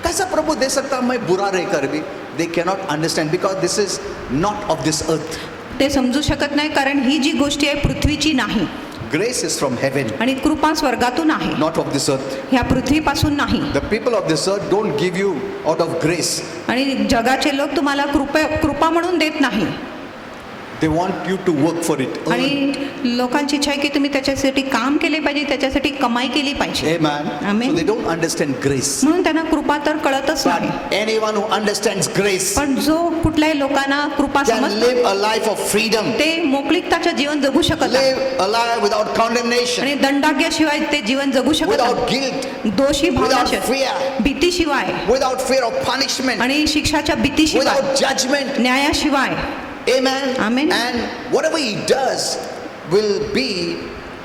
कैसा प्रभु दे सकता, मैं बुरा रह कर भी. They cannot understand because this is not of this earth. ते समजू शकत नाही, कारण ही जी गोष्टी आहे पृथ्वीची नाही. Grace is from heaven, आणि कृपा स्वर्गातून आहे, not of this earth. ह्या पृथ्वीपासून नाही. The people of this earth don't give you out of grace. आणि जगाचे लोक तुम्हाला कृपा म्हणून देत नाही. They want you to work for it. आणि लोकांची इच्छा आहे की तुम्ही त्याच्यासाठी काम केले पाहिजे, त्याच्यासाठी कमाई केली पाहिजे. Amen. Amen. So they don't understand grace. म्हणून त्यांना कृपा तर कळतच नाही. But anyone who understands grace पण जो कुठल्याही लोकांना कृपा can समजतो, live a life of freedom, ते मोकळीकताचे जीवन जगू शकत नाही. live a life without condemnation, आणि दंडाज्ञाशिवाय ते जीवन जगू शकत without नाही. guilt, दोषी without Bhavana, fear, भीतीशिवाय without fear of punishment, आणि शिक्षाच्या भीतीशिवाय, without judgment. न्यायाशिवाय. Amen. Amen. And whatever he does will be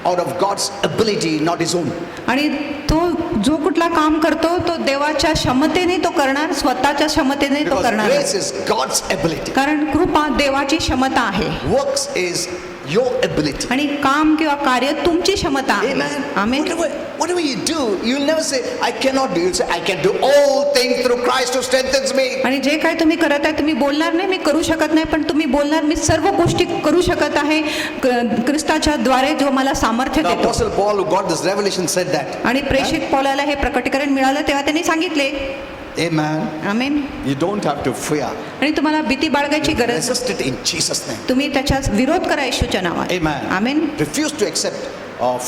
out of God's ability, not his own. आणि तो जो कुठला काम करतो तो देवाच्या क्षमतेने तो करणार, स्वतःच्या क्षमतेने तो Because करणार. grace is God's ability. कारण कृपा देवाची क्षमता आहे Works is your ability. आणि काम किंवा कार्य तुमची क्षमता आहे. Amen. Amen. Whatever you do, you'll never say, I cannot do. You'll say, I can do all things through Christ who strengthens me. आणि जे काय तुम्ही करत आहे, तुम्ही बोलणार नाही मी करू शकत नाही, पण तुम्ही बोलणार मी सर्व गोष्टी करू शकत आहे ख्रिस्ताच्या द्वारे जो मला सामर्थ्य The देतो. Apostle Paul, who got this revelation, said that. आणि प्रेषित पौलाला हे प्रकटीकरण मिळालं तेव्हा त्यांनी सांगितले. Amen. Amen. You don't have to fear. आणि तुम्हाला भीती बाळगायची गरज नाही. Resist it in Jesus' name. तुम्ही त्याच्या विरोध करा येशूच्या नावात. Amen. Amen. Refuse to accept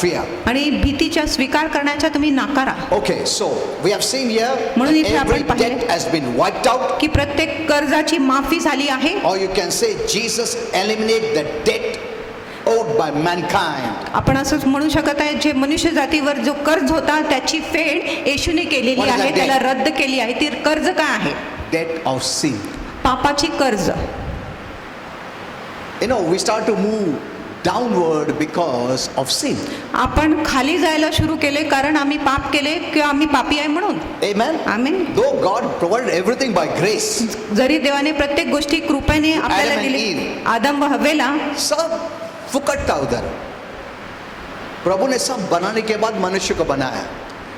fear. आणि भीतीचा स्वीकार करण्याचा तुम्ही नाकारा. Okay, so we have seen here म्हणून इथे every आपण पाहिले debt has been wiped out. की प्रत्येक कर्जाची माफी झाली आहे. Or you can say Jesus eliminated the debt owed by mankind. आपण असंच म्हणू शकत आहे, जे मनुष्य जातीवर जो कर्ज होता त्याची फेड येशूने केलेली What is आहे, that त्याला debt? रद्द केली आहे. ती कर्ज काय आहे? Debt of sin. पापाची कर्ज. You know, we start to move downward because of sin. आपण खाली जायला सुरू केले कारण आम्ही पाप केले किंवा आम्ही पापी आहे म्हणून. Amen. Amen. Though God provided everything by grace, जरी देवाने प्रत्येक गोष्टी कृपेने आपल्याला Adam and दिली, Eve. आदम व हव्वेला सब फुकट था उधर. प्रभु ने सब बनाने के बाद मनुष्य को बनाया.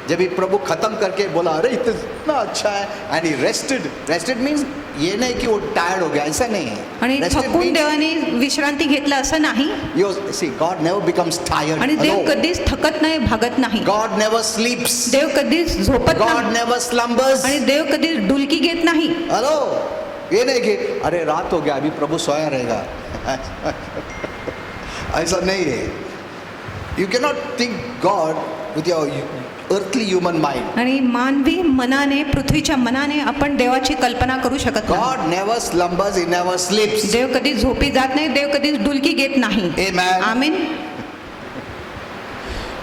जब ये प्रभु खत्म करके बोला अरे इतना अच्छा है, and he rested means ये नहीं कि वो टायर्ड हो गया, ऐसा नहीं है. आणि Rested थकून means देवाने विश्रांती घेतलं असं नाही. see, God never becomes tired. आणि देव Hello. कधीच थकत नाही, भागत नाही. God never sleeps. देव कधीच झोपत God नाही. never slumbers. आणि देव कधीच डुलकी घेत नाही. हेलो, ये नहीं कि अरे रात हो गया अभी प्रभु सोया रहेगा. ऐसा नहीं है. You cannot think God with your earthly human mind. आणि मानवी मनाने, पृथ्वीच्या मनाने आपण देवाची कल्पना करू शकत नाही. God never slumbers, he never sleeps. देव कधी झोपी जात नाही, देव कधीच डुलकी घेत नाही. Amen. Amen.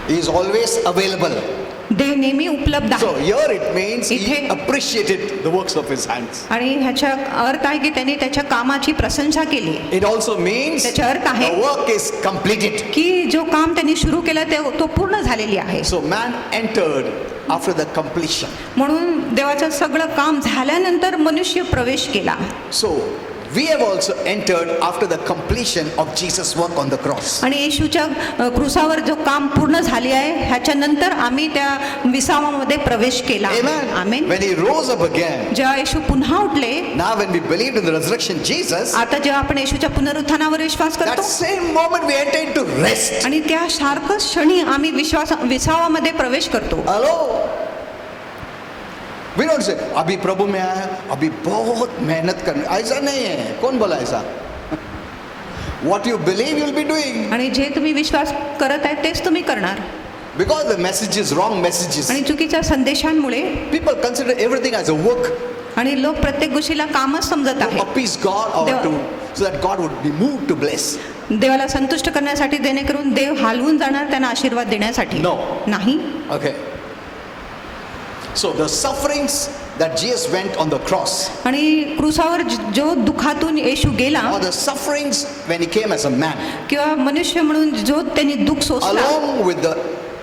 He is always available. देव नेहमी उपलब्ध So आहे. here it means he इथे- appreciated the works of his hands. आणि ह्याचा अर्थ आहे की त्यांनी त्याच्या कामाची प्रशंसा केली. It also means त्याचा अर्थ आहे the work is completed. की जो काम त्यांनी सुरू केलं तो पूर्ण झालेली आहे. So man entered after the completion. म्हणून देवाचं सगळं काम झाल्यानंतर मनुष्य प्रवेश केला. So we have also entered after the completion of Jesus' work on the cross. आणि येशूच्या क्रूसावर जो काम पूर्ण झाले आहे ह्याच्यानंतर आम्ही त्या विसावामध्ये प्रवेश केला. Amen. Amen. When he rose up again, जेव्हा येशू पुन्हा उठले, now when we believed in the resurrection Jesus, आता जेव्हा आपण येशूच्या पुनरुत्थानावर विश्वास that करतो same moment we enter into rest. आणि त्या सारखंच क्षणी आम्ही विसावामध्ये प्रवेश करतो. Hello. We don't say अभी प्रभु में आया, अभी बहुत मेहनत करनी, ऐसा नहीं है. कौन बोला ऐसा? What you believe you'll be doing. आणि जे तुम्ही विश्वास करत आहे तेच तुम्ही करणार. Because the messages, wrong messages, आणि चुकीच्या संदेशांमुळे people consider everything as a work आणि लोक प्रत्येक गोष्टीला कामच समजत to आहे. appease God or Dev- to so that God would be moved to bless. देवाला संतुष्ट करण्यासाठी, जेणेकरून देव हालवून जाणार त्यांना आशीर्वाद देण्यासाठी. No. नाही. Okay. So the sufferings that Jesus went on the cross, आणि क्रूसावर जो दुखातून येशू गेला, or the sufferings when he came as a man, किंवा मनुष्य म्हणून जो त्यांनी दुःख सोसला, along with the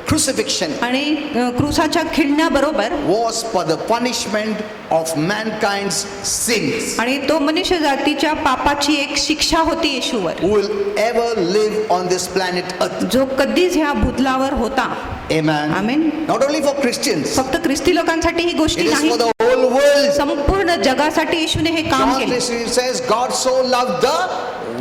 crucifixion, आणि क्रूसाच्या खिळण्याबरोबर, was for the punishment of mankind's sins. आणि तो मनुष्य जातीच्या पापाची एक शिक्षा होती येशूवर, Who will ever live on this planet Earth? जो कधीच ह्या भूतलावर होता. Amen. Amen. Not only for Christians, फक्त ख्रिस्ती लोकांसाठी ही it गोष्टी is नाही, for the whole world. संपूर्ण जगासाठी येशूने हे काम John केले. 3 says, God so loved the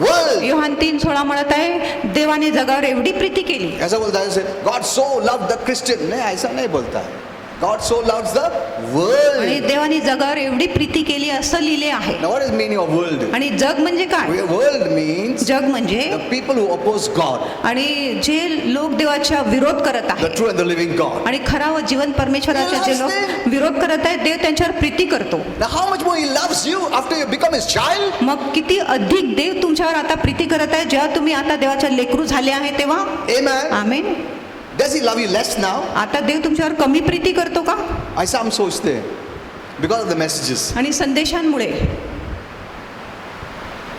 world. Yohan 3:16 म्हणत आहे, देवाने जगावर एवढी प्रीती केली. ऐसा बोलता है, God so loved the Christian. नहीं, ऐसा नहीं बोलता है. God so loves the आणि world. देवाने जगावर एवढी प्रीती केली असं लिहिले आहे. Now what is meaning of world? आणि जग म्हणजे काय? World means जग म्हणजे the people who oppose God, आणि जे लोक देवाच्या विरोध करत the आहेत, true and the living God. आणि खरा व जीवन परमेश्वराचे जे लोक विरोध करत आहेत, देव त्यांच्यावर प्रीती करतो. Now how much more He loves you after you become His child? मग किती अधिक देव तुमच्यावर आता प्रीती करत आहे, जेव्हा तुम्ही आता देवाचे लेकरू झाले आहे तेव्हा. Amen. Amen. Does He love you less now? आता देव तुमच्यावर कमी प्रीती करतो का? ऐसा हम सोचते हैं because of the messages. आणि संदेशांमुळे.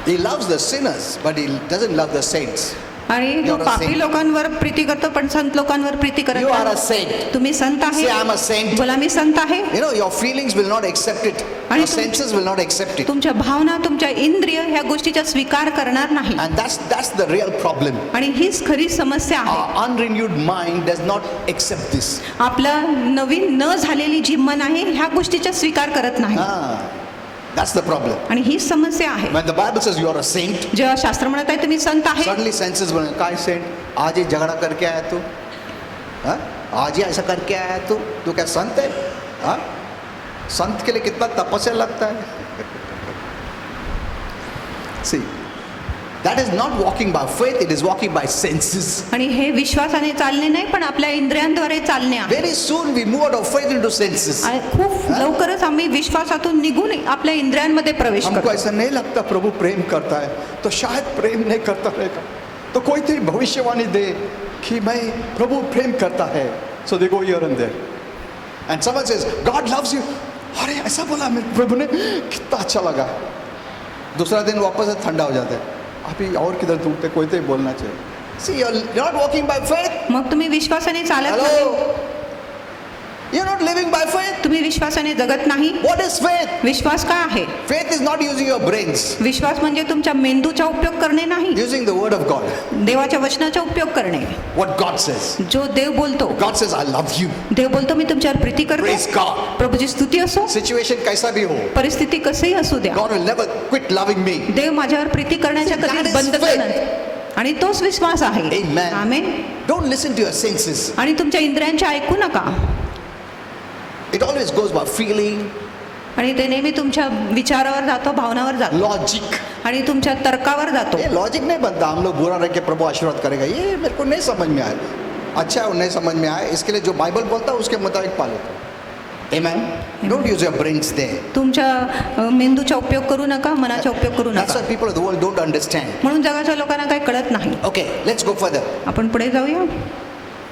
He loves the sinners, but He doesn't love the saints. आणि तो You're a पापी saint. लोकांवर प्रीती करतो, पण संत लोकांवर प्रीती करत You are a नाही. saint. तुम्ही संत आहे. Say, I'm a saint. बोला मी संत आहे. You know, your feelings will not accept it. आणि Your senses will not accept it. तुमच्या भावना, तुमच्या इंद्रिय ह्या गोष्टीचा स्वीकार करणार नाही. And that's the real problem. आणि हीच खरी समस्या आहे. Our unrenewed mind does not accept this. आपलं नवीन न झालेली जी मन आहे ह्या गोष्टीचा स्वीकार करत नाही. That's the problem. आणि हीच समस्या आहे. When the Bible says you are a saint, जेव्हा शास्त्र म्हणत आहे तुम्ही संत आहे, suddenly senses बोले, काय saint? आज ही झगड़ा करके आया तू? हाँ? आज ही ऐसा करके आया तू? तू क्या संत है? हाँ? संत के लिए कितना तपस्या लगता है? See, that is not walking by faith, it is walking by senses. आणि हे विश्वासाने चालणे नाही, पण आपल्या इंद्रियांद्वारे चालणे आहे. Very soon we move out of faith into senses. आणि खूप लवकरच आम्ही विश्वासातून निघून आपल्या इंद्रियांमध्ये प्रवेश हमको करतो. ऐसा नहीं लगता प्रभु प्रेम करता है, तो शायद प्रेम नहीं करता रहेगा, तो कोई तेरी भविष्यवाणी दे कि मैं प्रभु प्रेम करता है. So they go here and there. And someone says, God loves you. अरे ऐसा बोला मेरे प्रभु ने, कितना अच्छा लगा. दूसरा दिन वापस ठंडा हो जाता है. अभी और किधर ढूंढते, कोई तो बोलना चाहिए. See, you're not walking by faith. मग तुम्ही विश्वासाने चालत नाही. Hello. You're not living by faith. तुम्ही विश्वासाने जगत नाही. What is faith? विश्वास काय आहे? Faith is not using your brains, विश्वास म्हणजे तुमच्या मेंदूचा उपयोग करणे नाही, using the word of God. देवाच्या वचनाचा उपयोग करणे. What God says. जो देव बोलतो, God says, I love you. देव बोलतो मी तुमच्यावर प्रीती Praise करतो. God. प्रभूची स्तुती असो, Situation कैसा भी हो, परिस्थिती कसेही असू द्या, God will never quit loving me. देव माझ्यावर प्रीती करण्याच्या That कधी is बंद faith. करणार. आणि तोच विश्वास आहे. Amen. Amen. Don't listen to your senses. आणि तुमच्या इंद्रियांचे ऐकू नका. It always goes by feeling, आणि ते नेहमी तुमच्या विचारावर जातो, भावनावर जातो, logic. आणि तुमच्या तर्कावर जातो. ये लॉजिक नहीं बनता. हम लोग बुरा रह के प्रभु आशीर्वाद करेगा, ये मेरे को नहीं समझ में आया. अच्छा है, नहीं समझ में आया, इसके लिए जो बाइबल बोलता है उसके मुताबिक पालो. Amen. Don't use your brains there. तुमच्या मेंदूचा उपयोग करू नका, मनाचा उपयोग करू That's नका. why people of the world don't understand. म्हणून जगाच्या लोकांना काही कळत नाही. Okay, let's go further. आपण पुढे जाऊया.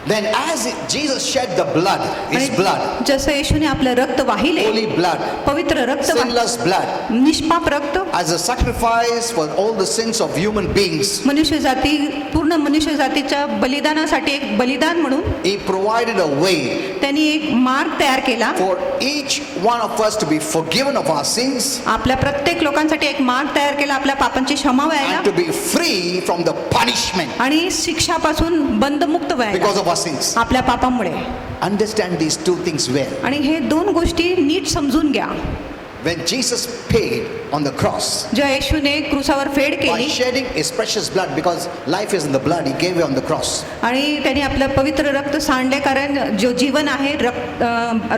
Then as Jesus shed the blood, his blood, जसं येशूने आपलं रक्त वाहिले, holy blood, पवित्र रक्त वाहिले, sinless blood, निष्पाप रक्त, as a sacrifice for all the sins of human beings, मनुष्य जाती, पूर्ण मनुष्य जातीच्या बलिदानासाठी एक बलिदान म्हणून he provided a way त्यांनी एक मार्ग तयार केला. for each one of us to be forgiven of our sins आपल्या प्रत्येक लोकांसाठी एक मार्ग तयार केला आपल्या पापांची क्षमा व्हायला and to be free from the punishment आणि शिक्षापासून बंधमुक्त because व्हायला of our sins. आपल्या पापामुळे. Understand these two things well. आणि हे दोन गोष्टी नीट समजून घ्या. When Jesus paid on the cross. ज्या येशूने क्रूसावर फेड By केली shedding his precious blood, because life is in the blood, he gave it on the cross. आणि त्यांनी आपलं पवित्र रक्त सांडले, कारण जो जीवन आहे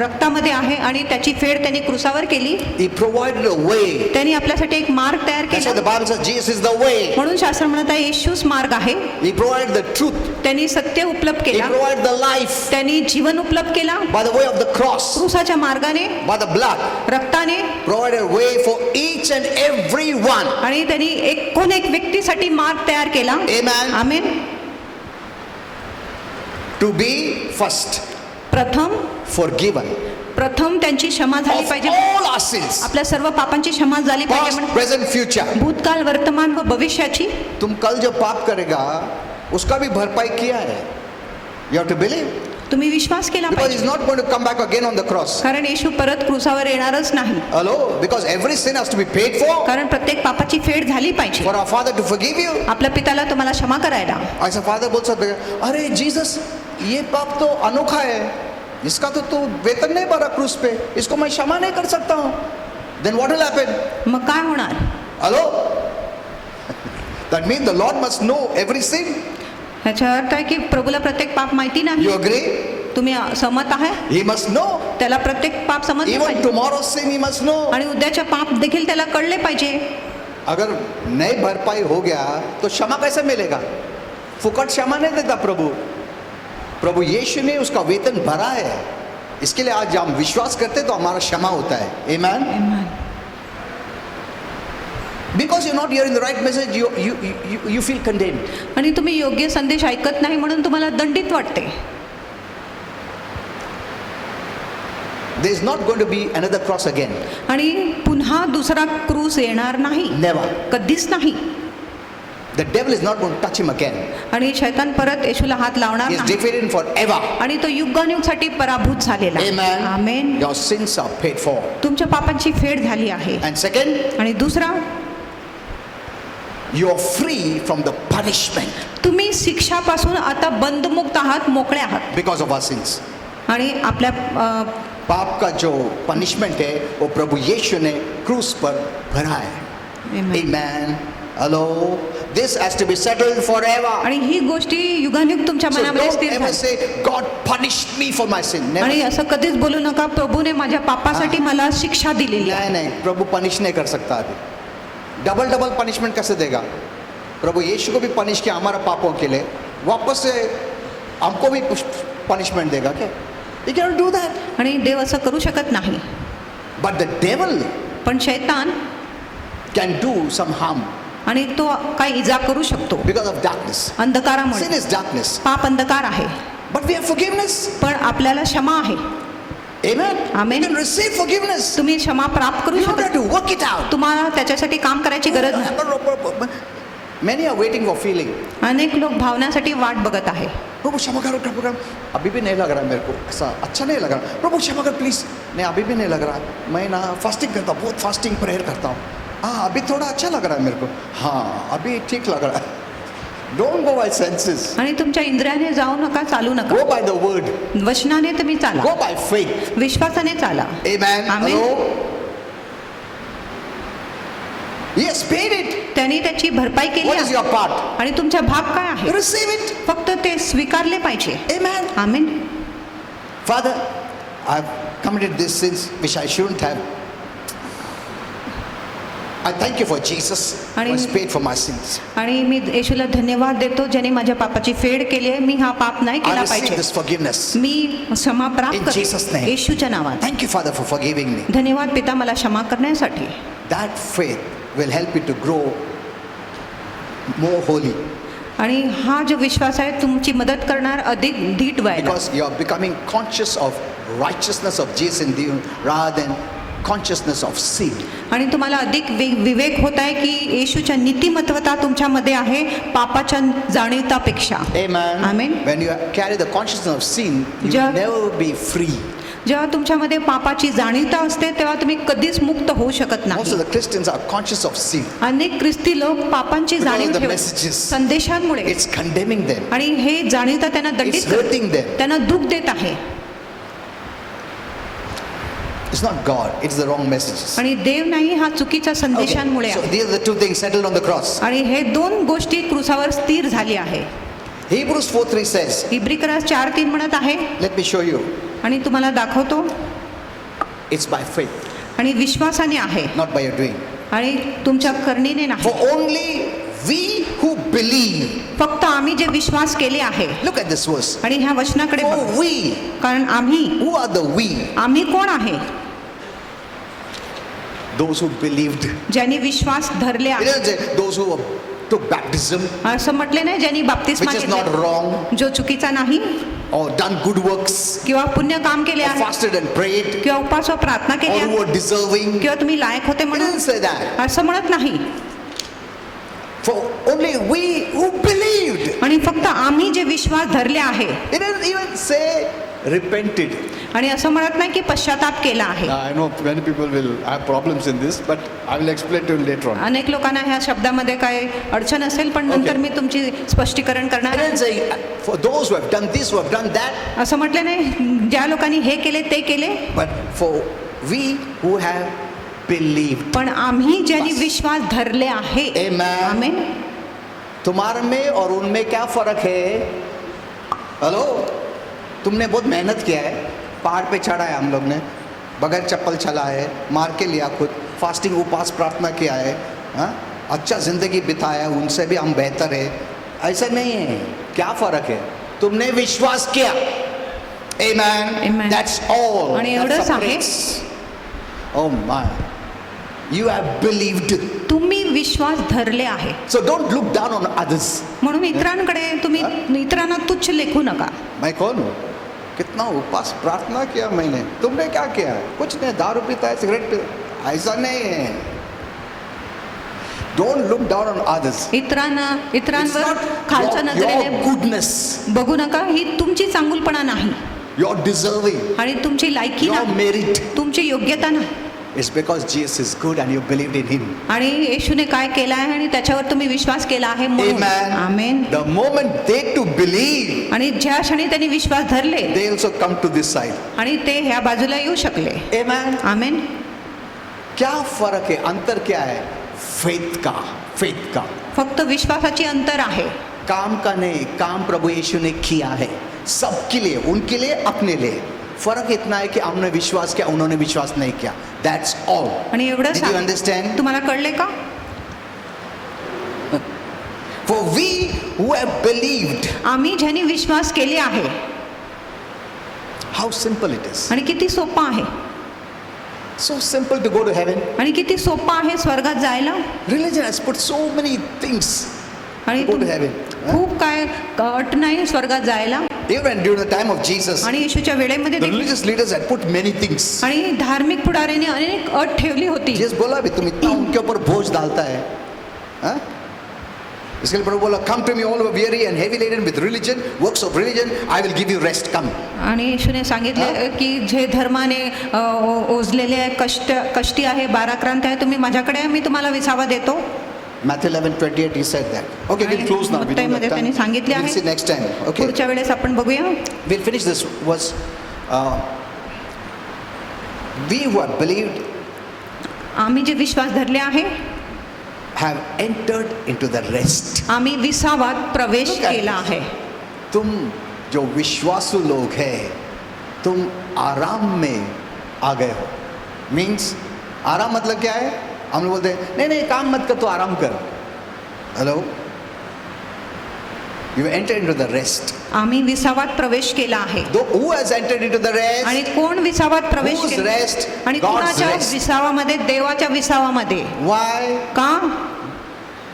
रक्तामध्ये आहे आणि त्याची फेड त्यांनी क्रूसावर केली. He provided a way. त्यांनी आपल्यासाठी एक मार्ग तयार That's why केला. the Bible says Jesus is the way. म्हणून शास्त्र म्हणत आहे येशूच मार्ग आहे. He provided the truth. त्यांनी सत्य उपलब्ध He केला, provided the life त्यांनी जीवन उपलब्ध केला. by the way of the cross, क्रूसाच्या मार्गाने, by the blood. रक्ताने, Provided a way for each and every one. आणि त्यांनी एकूण एक व्यक्तीसाठी मार्ग तयार केला. Amen. Amen. To be first प्रथम forgiven त्यांची क्षमा झाली of पाहिजे. all our sins, आपल्या सर्व पापांची क्षमा झाली पाहिजे. past, म्हणून present, future. भूतकाल, वर्तमान व भविष्याची. तुम कल जो पाप करेगा उसका भी भरपाई किया है. You have to believe, तुम्ही विश्वास केला because he's पाहिजे, not going to come back again on the cross. कारण येशू परत क्रूसावर येणारच नाही. Hello, because every sin has to be paid for कारण प्रत्येक पापाची फेड झाली पाहिजे our Father to forgive you. आपल्या पित्याला तुम्हाला क्षमा करायला. ऐसा फादर बोल सकते हैं, अरे जीसस ये पाप तो अनोखा है, इसका तो तू वेतन नहीं भरा क्रूस पे, इसको मैं क्षमा नहीं कर सकता हूँ. Then what will happen? मग काय होणार? Hello? That means the Lord must know every sin. ह्याचा अर्थ आहे की प्रभूला प्रत्येक पाप माहिती नाही. You agree? तुम्ही सहमत आहे? He must know. त्याला प्रत्येक पाप समजले Even पाहिजे tomorrow's sin he must know. आणि उद्याच्या पाप देखील त्याला कळले पाहिजे. अगर नहीं भरपाई हो गया तो क्षमा कैसे मिलेगा? फुकट क्षमा नहीं देता प्रभु. प्रभु यीशु ने उसका वेतन भरा है. इसके लिए आज हम विश्वास करते तो हमारा क्षमा होता है. Amen. Because you're not hearing the right message, you feel condemned. आणि तुम्ही योग्य संदेश ऐकत नाही म्हणून तुम्हाला दंडित वाटते. There is not going to be another cross again. आणि पुन्हा दुसरा क्रूस येणार नाही, Never. कधीच नाही. The devil is not going to touch him again. आणि शैतान परत येशूला हात लावणार He is नाही defeated forever. आणि तो युगानुयुगासाठी पराभूत झालेला. Amen. Amen. Your sins are paid for. तुमच्या पापांची फेड झाली आहे. And second, आणि दुसरा, you are free from the punishment तुम्ही शिक्षापासून आता बंदमुक्त आहात, मोकळे आहात. because of our sins. आणि आपल्या पाप का जो पनिशमेंट है वो प्रभु यीशु ने क्रूस पर भरा है. Amen. Hello. This has to be settled forever. आणि ही गोष्टी युगानुयुग तुमच्या So मनामध्ये don't स्थिर ever झाली. say God punished me for my sin. Never. आणि असं कधीच बोलू नका प्रभूने माझ्या पापासाठी मला शिक्षा दिलेली आहे. नहीं प्रभु पनिश नहीं कर सकता. अभी डबल पनिशमेंट कैसे देगा? प्रभु यीशु को भी पनिश किया हमारा पापों के लिए, वापस से हमको भी पनिशमेंट देगा क्या? He cannot do that. आणि देव असं करू शकत नाही. But the devil पण शैतान can do some harm आणि तो काही इजा करू शकतो because of darkness. Sin अंधकारामुळे. is darkness. पाप अंधकार आहे, But we have forgiveness. पण आपल्याला क्षमा आहे. Amen. Amen. You can receive forgiveness. तुम्ही क्षमा प्राप्त करू You don't have शकता. to work it out. तुम्हाला त्याच्यासाठी काम करायची गरज नाही. Many are waiting for feeling. अनेक लोक भावनासाठी वाट बघत आहे. प्रभु क्षमा करो, प्रभु क्षमा. अभी भी नहीं लग रहा मेरे को, ऐसा अच्छा नहीं लग रहा. प्रभु क्षमा कर प्लीज. नहीं अभी भी नहीं लग रहा. मैं ना फास्टिंग करता हूँ, बहुत फास्टिंग प्रेयर करता हूँ. हाँ अभी थोड़ा अच्छा लग रहा है मेरे को. हाँ अभी ठीक लग रहा है. Don't go by senses. आणि तुमच्या इंद्रियाने जाऊ नका, चालू नका. Go by the word. वचनाने तुम्ही चाला, Go by faith. विश्वासाने चाला. Amen. Amen. Hello. He has paid it. त्यांनी त्याची भरपाई केली What is आहे. your part? आणि तुमचा भाग काय आहे? Receive it. फक्त ते स्वीकारले पाहिजे. Amen. Amen. Father, I've committed these sins which I shouldn't have. I thank you for Jesus who has paid for my sins. आणि मी येशूला धन्यवाद देतो ज्याने माझ्या पापाची फेड केली आहे. मी हा पाप नाही I केला receive पाहिजे. this forgiveness. मी क्षमा In प्राप्त Jesus' करतो name. येशूच्या नावात. Thank you, Father, for forgiving me. धन्यवाद पिता मला क्षमा करण्यासाठी. That faith will help you to grow more holy आणि हा जो विश्वास आहे तुमची मदत करणार अधिक धीट व्हायला. because you are becoming conscious of righteousness of Jesus in you rather than consciousness of sin. आणि तुम्हाला अधिक विवेक होत आहे की येशूच्या नीतिमत्वता तुमच्यामध्ये आहे पापाच्या जाणीवतापेक्षा. Amen. Amen. When you carry the consciousness of sin, you Ja- will never be free. जेव्हा तुमच्यामध्ये पापाची जाणीवता असते तेव्हा तुम्ही कधीच मुक्त होऊ शकत Most of नाही. the Christians are conscious of sin. अनेक ख्रिस्ती लोक पापांची Because of जाणीव the ठेवत messages. संदेशांमुळे It's condemning them. आणि हे जाणीवता त्यांना It's दंडित hurting them. त्यांना दुःख देत आहे. It's not God, it's the wrong messages. आणि देव नाही, हा चुकीच्या Okay, संदेशांमुळे so आहे. these are the two things settled on the cross. आणि हे दोन गोष्टी क्रूसावर स्थिर झाली आहे. Hebrews 4:3 says, इब्रिकरास 4:3 म्हणत आहे, let me show you. आणि तुम्हाला दाखवतो, It's by faith, आणि विश्वासाने आहे not by your doing. आणि तुमच्या करणीने For नाही. only we who believe. फक्त आम्ही जे विश्वास केले आहे. Look at this verse. आणि ह्या वचनाकडे For बघा. we, कारण आम्ही, who are the we? आम्ही कोण आहे? Those who believed. ज्यांनी विश्वास धरले It आहे. doesn't say those who took baptism, असं म्हटले नाही ज्यांनी बाप्तिस्मा which is not घेतला, wrong, जो चुकीचा नाही, or done good works, किंवा पुण्य काम केले or आहे, fasted and prayed, किंवा उपवास व प्रार्थना or केली who आहे, were deserving. किंवा तुम्ही लायक होते It म्हणून, doesn't say that. असं म्हणत नाही. For only we who believed. आणि फक्त आम्ही जे विश्वास धरले आहे. It doesn't even say repented. आणि असं म्हणत नाही की पश्चाताप केला आहे. I know many people will have problems in this, but I will explain to you later on. अनेक लोकांना ह्या शब्दामध्ये काय अडचण असेल, पण नंतर मी तुमची स्पष्टीकरण It करणार doesn't आहे. say for those who have done this, who have done that, असं म्हटलं नाही ज्या लोकांनी हे केले ते केले, but for we who have believed. पण आम्ही ज्यांनी बस. विश्वास धरले आहे. Amen. आमेन. तुम्हारे में और उनमें क्या फर्क है? हेलो, तुमने बहुत मेहनत किया है, पहाड़ पे चढ़ा है, हम लोग ने बगैर चप्पल चला है, मार के लिया खुद, फास्टिंग उपवास प्रार्थना किया है, हाँ? अच्छा जिंदगी बिताया, उनसे भी हम बेहतर है. ऐसा नहीं है. क्या फर्क है? तुमने विश्वास KIA. Amen. Amen. That's all. आणि That एवढंच आहे. separates. Oh my. You have believed. तुम्ही विश्वास धरले आहे. So don't look down on others. म्हणून इतरांकडे तुम्ही इतरांना तुच्छ लेखू नका. मैं कौन हूँ? कितना उपवास प्रार्थना किया मैंने, तुमने क्या किया? कुछ नहीं, दारू पीता है, सिगरेट पीता, ऐसा नहीं है. Don't look down on others. It's इतरांवर not खालच्या your नजरेने goodness, बघू नका. ही तुमची चांगुलपणा नाही your deserving, आणि तुमची लायकी your नाही, merit. तुमची योग्यता नाही. It's because Jesus is good and you believed in Him. आणि येशूने काय केलं आहे आणि त्याच्यावर तुम्ही विश्वास केला आहे म्हणून. Amen. Amen. The moment they to believe, आणि ज्या क्षणी त्यांनी विश्वास धरले they also come to this side. आणि ते ह्या बाजूला येऊ शकले. Amen. आमेन. क्या फर्क है? अंतर क्या है? फेथ का, फेथ का. फक्त विश्वासाची अंतर आहे. काम का नहीं, काम प्रभु यीशु ने किया है सबके लिए, उनके लिए, अपने लिए. फर्क इतना है कि हमने विश्वास किया, उन्होंने विश्वास नहीं किया. That's all. आणि एवढंच Did you आहे. understand? तुम्हाला कळले का? For we who have believed. आम्ही ज्यांनी विश्वास केले आहे. How simple it is. आणि किती सोपं आहे. So simple to go to heaven. आणि किती सोपं आहे स्वर्गात जायला. Religion has put so many things आणि to go to heaven. खूप काय अट नाही स्वर्गात जायला. Even during the time of Jesus, आणि येशूच्या वेळेमध्ये the देखील religious leaders had put many things. आणि धार्मिक पुढाऱ्यांनी अनेक अट ठेवली होती. Jesus बोला भी तुम इतना उनके ऊपर बोझ डालता है, हाँ? इसके लिए प्रभु बोला, come to me all who are weary and heavy laden with religion, works of religion, I will give you rest. Come. आणि येशूने सांगितले की जे धर्माने ओझलेले आहे, कष्टी आहे, भाराक्रांत आहे, तुम्ही माझ्याकडे आहे, मी तुम्हाला विसावा देतो. Matthew 11:28 he said that. Okay, we'll close now. We don't मत्तईमध्ये have त्यांनी time. सांगितले We'll see आहे. next time. Okay. पुढच्या वेळेस आपण बघूया. We'll finish this verse. We who have believed आम्ही जे विश्वास धरले आहे, have entered into the rest. आम्ही विसावात प्रवेश Look at केला this. आहे. तुम जो विश्वासु लोग हैं, तुम आराम में आ गए हो. मीन्स आराम मतलब क्या है? हम लोग बोलते हैं नहीं नहीं काम मत कर, तो आराम कर. Hello, you enter into the rest. आम्ही विसावात प्रवेश केला आहे. Who has entered into the rest? आणि कोण विसावात प्रवेश Whose केला? rest? आणि God's कुणाच्या rest. विसावामध्ये? देवाच्या विसावामध्ये. Why? का?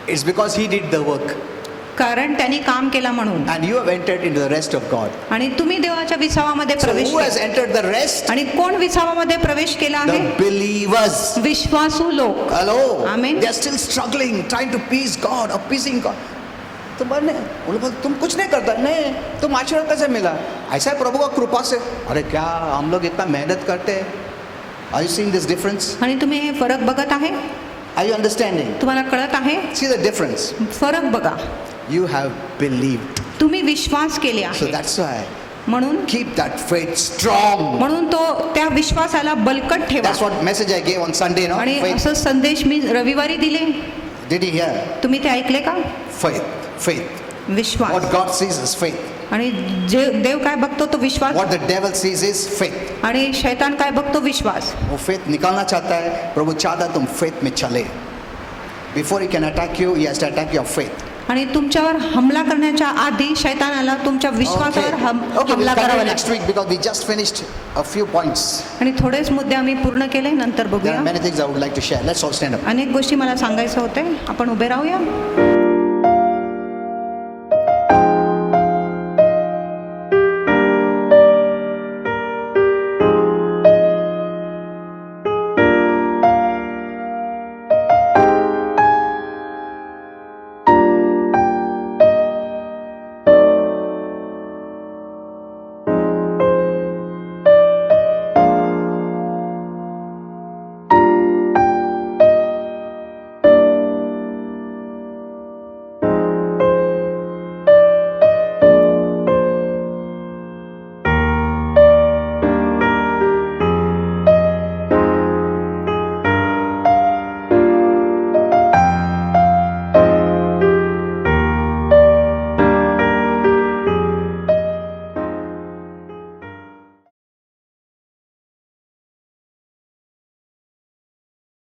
It's because He did the work. कारण त्यांनी काम केला म्हणून. And you have entered into the rest of God. आणि तुम्ही देवाच्या विसावामध्ये So प्रवेश who has केला. entered the rest? आणि कोण विसावामध्ये प्रवेश केला आहे? The believers. विश्वासू लोक. Hello. Amen. They are still struggling, trying to please God, appeasing God. तो बने बोले तुम कुछ नहीं करता. नहीं, तुम आशीर्वाद कैसे मिला? ऐसा है प्रभु का कृपा से. अरे क्या हम लोग इतना मेहनत करते हैं. Are you seeing this difference? आणि तुम्ही हे फरक बघत आहे? Are you understanding? तुम्हाला कळत आहे? See the difference. फरक बघा. You have believed. तुम्ही विश्वास केले So आहे. that's why म्हणून keep that faith strong. म्हणून तो त्या विश्वासाला बलकट ठेवा. That's what message I gave on Sunday, no? आणि Faith. असं संदेश मी रविवारी दिले. Did you hear? तुम्ही ते ऐकले का? Faith. Vishwas. What God sees is faith. आणि जे देव काय बघतो तो विश्वास. What the devil sees is faith. आणि शैतान काय बघतो? विश्वास. वो faith निकालना चाहता है. प्रभु चाहता है तुम faith में चले. Before he can attack you, he has to attack your faith. आणि तुमच्यावर हमला करण्याच्या आधी शैतानाला तुमच्या विश्वासावर Okay, we'll हमला करावा continue next लागतो. week because we just finished a few points. आणि थोडेच मुद्दे आम्ही पूर्ण केले, नंतर There बघूया. are many things I would like to share. Let's all stand up. अनेक गोष्टी मला सांगायचं होते. आपण उभे राहूया.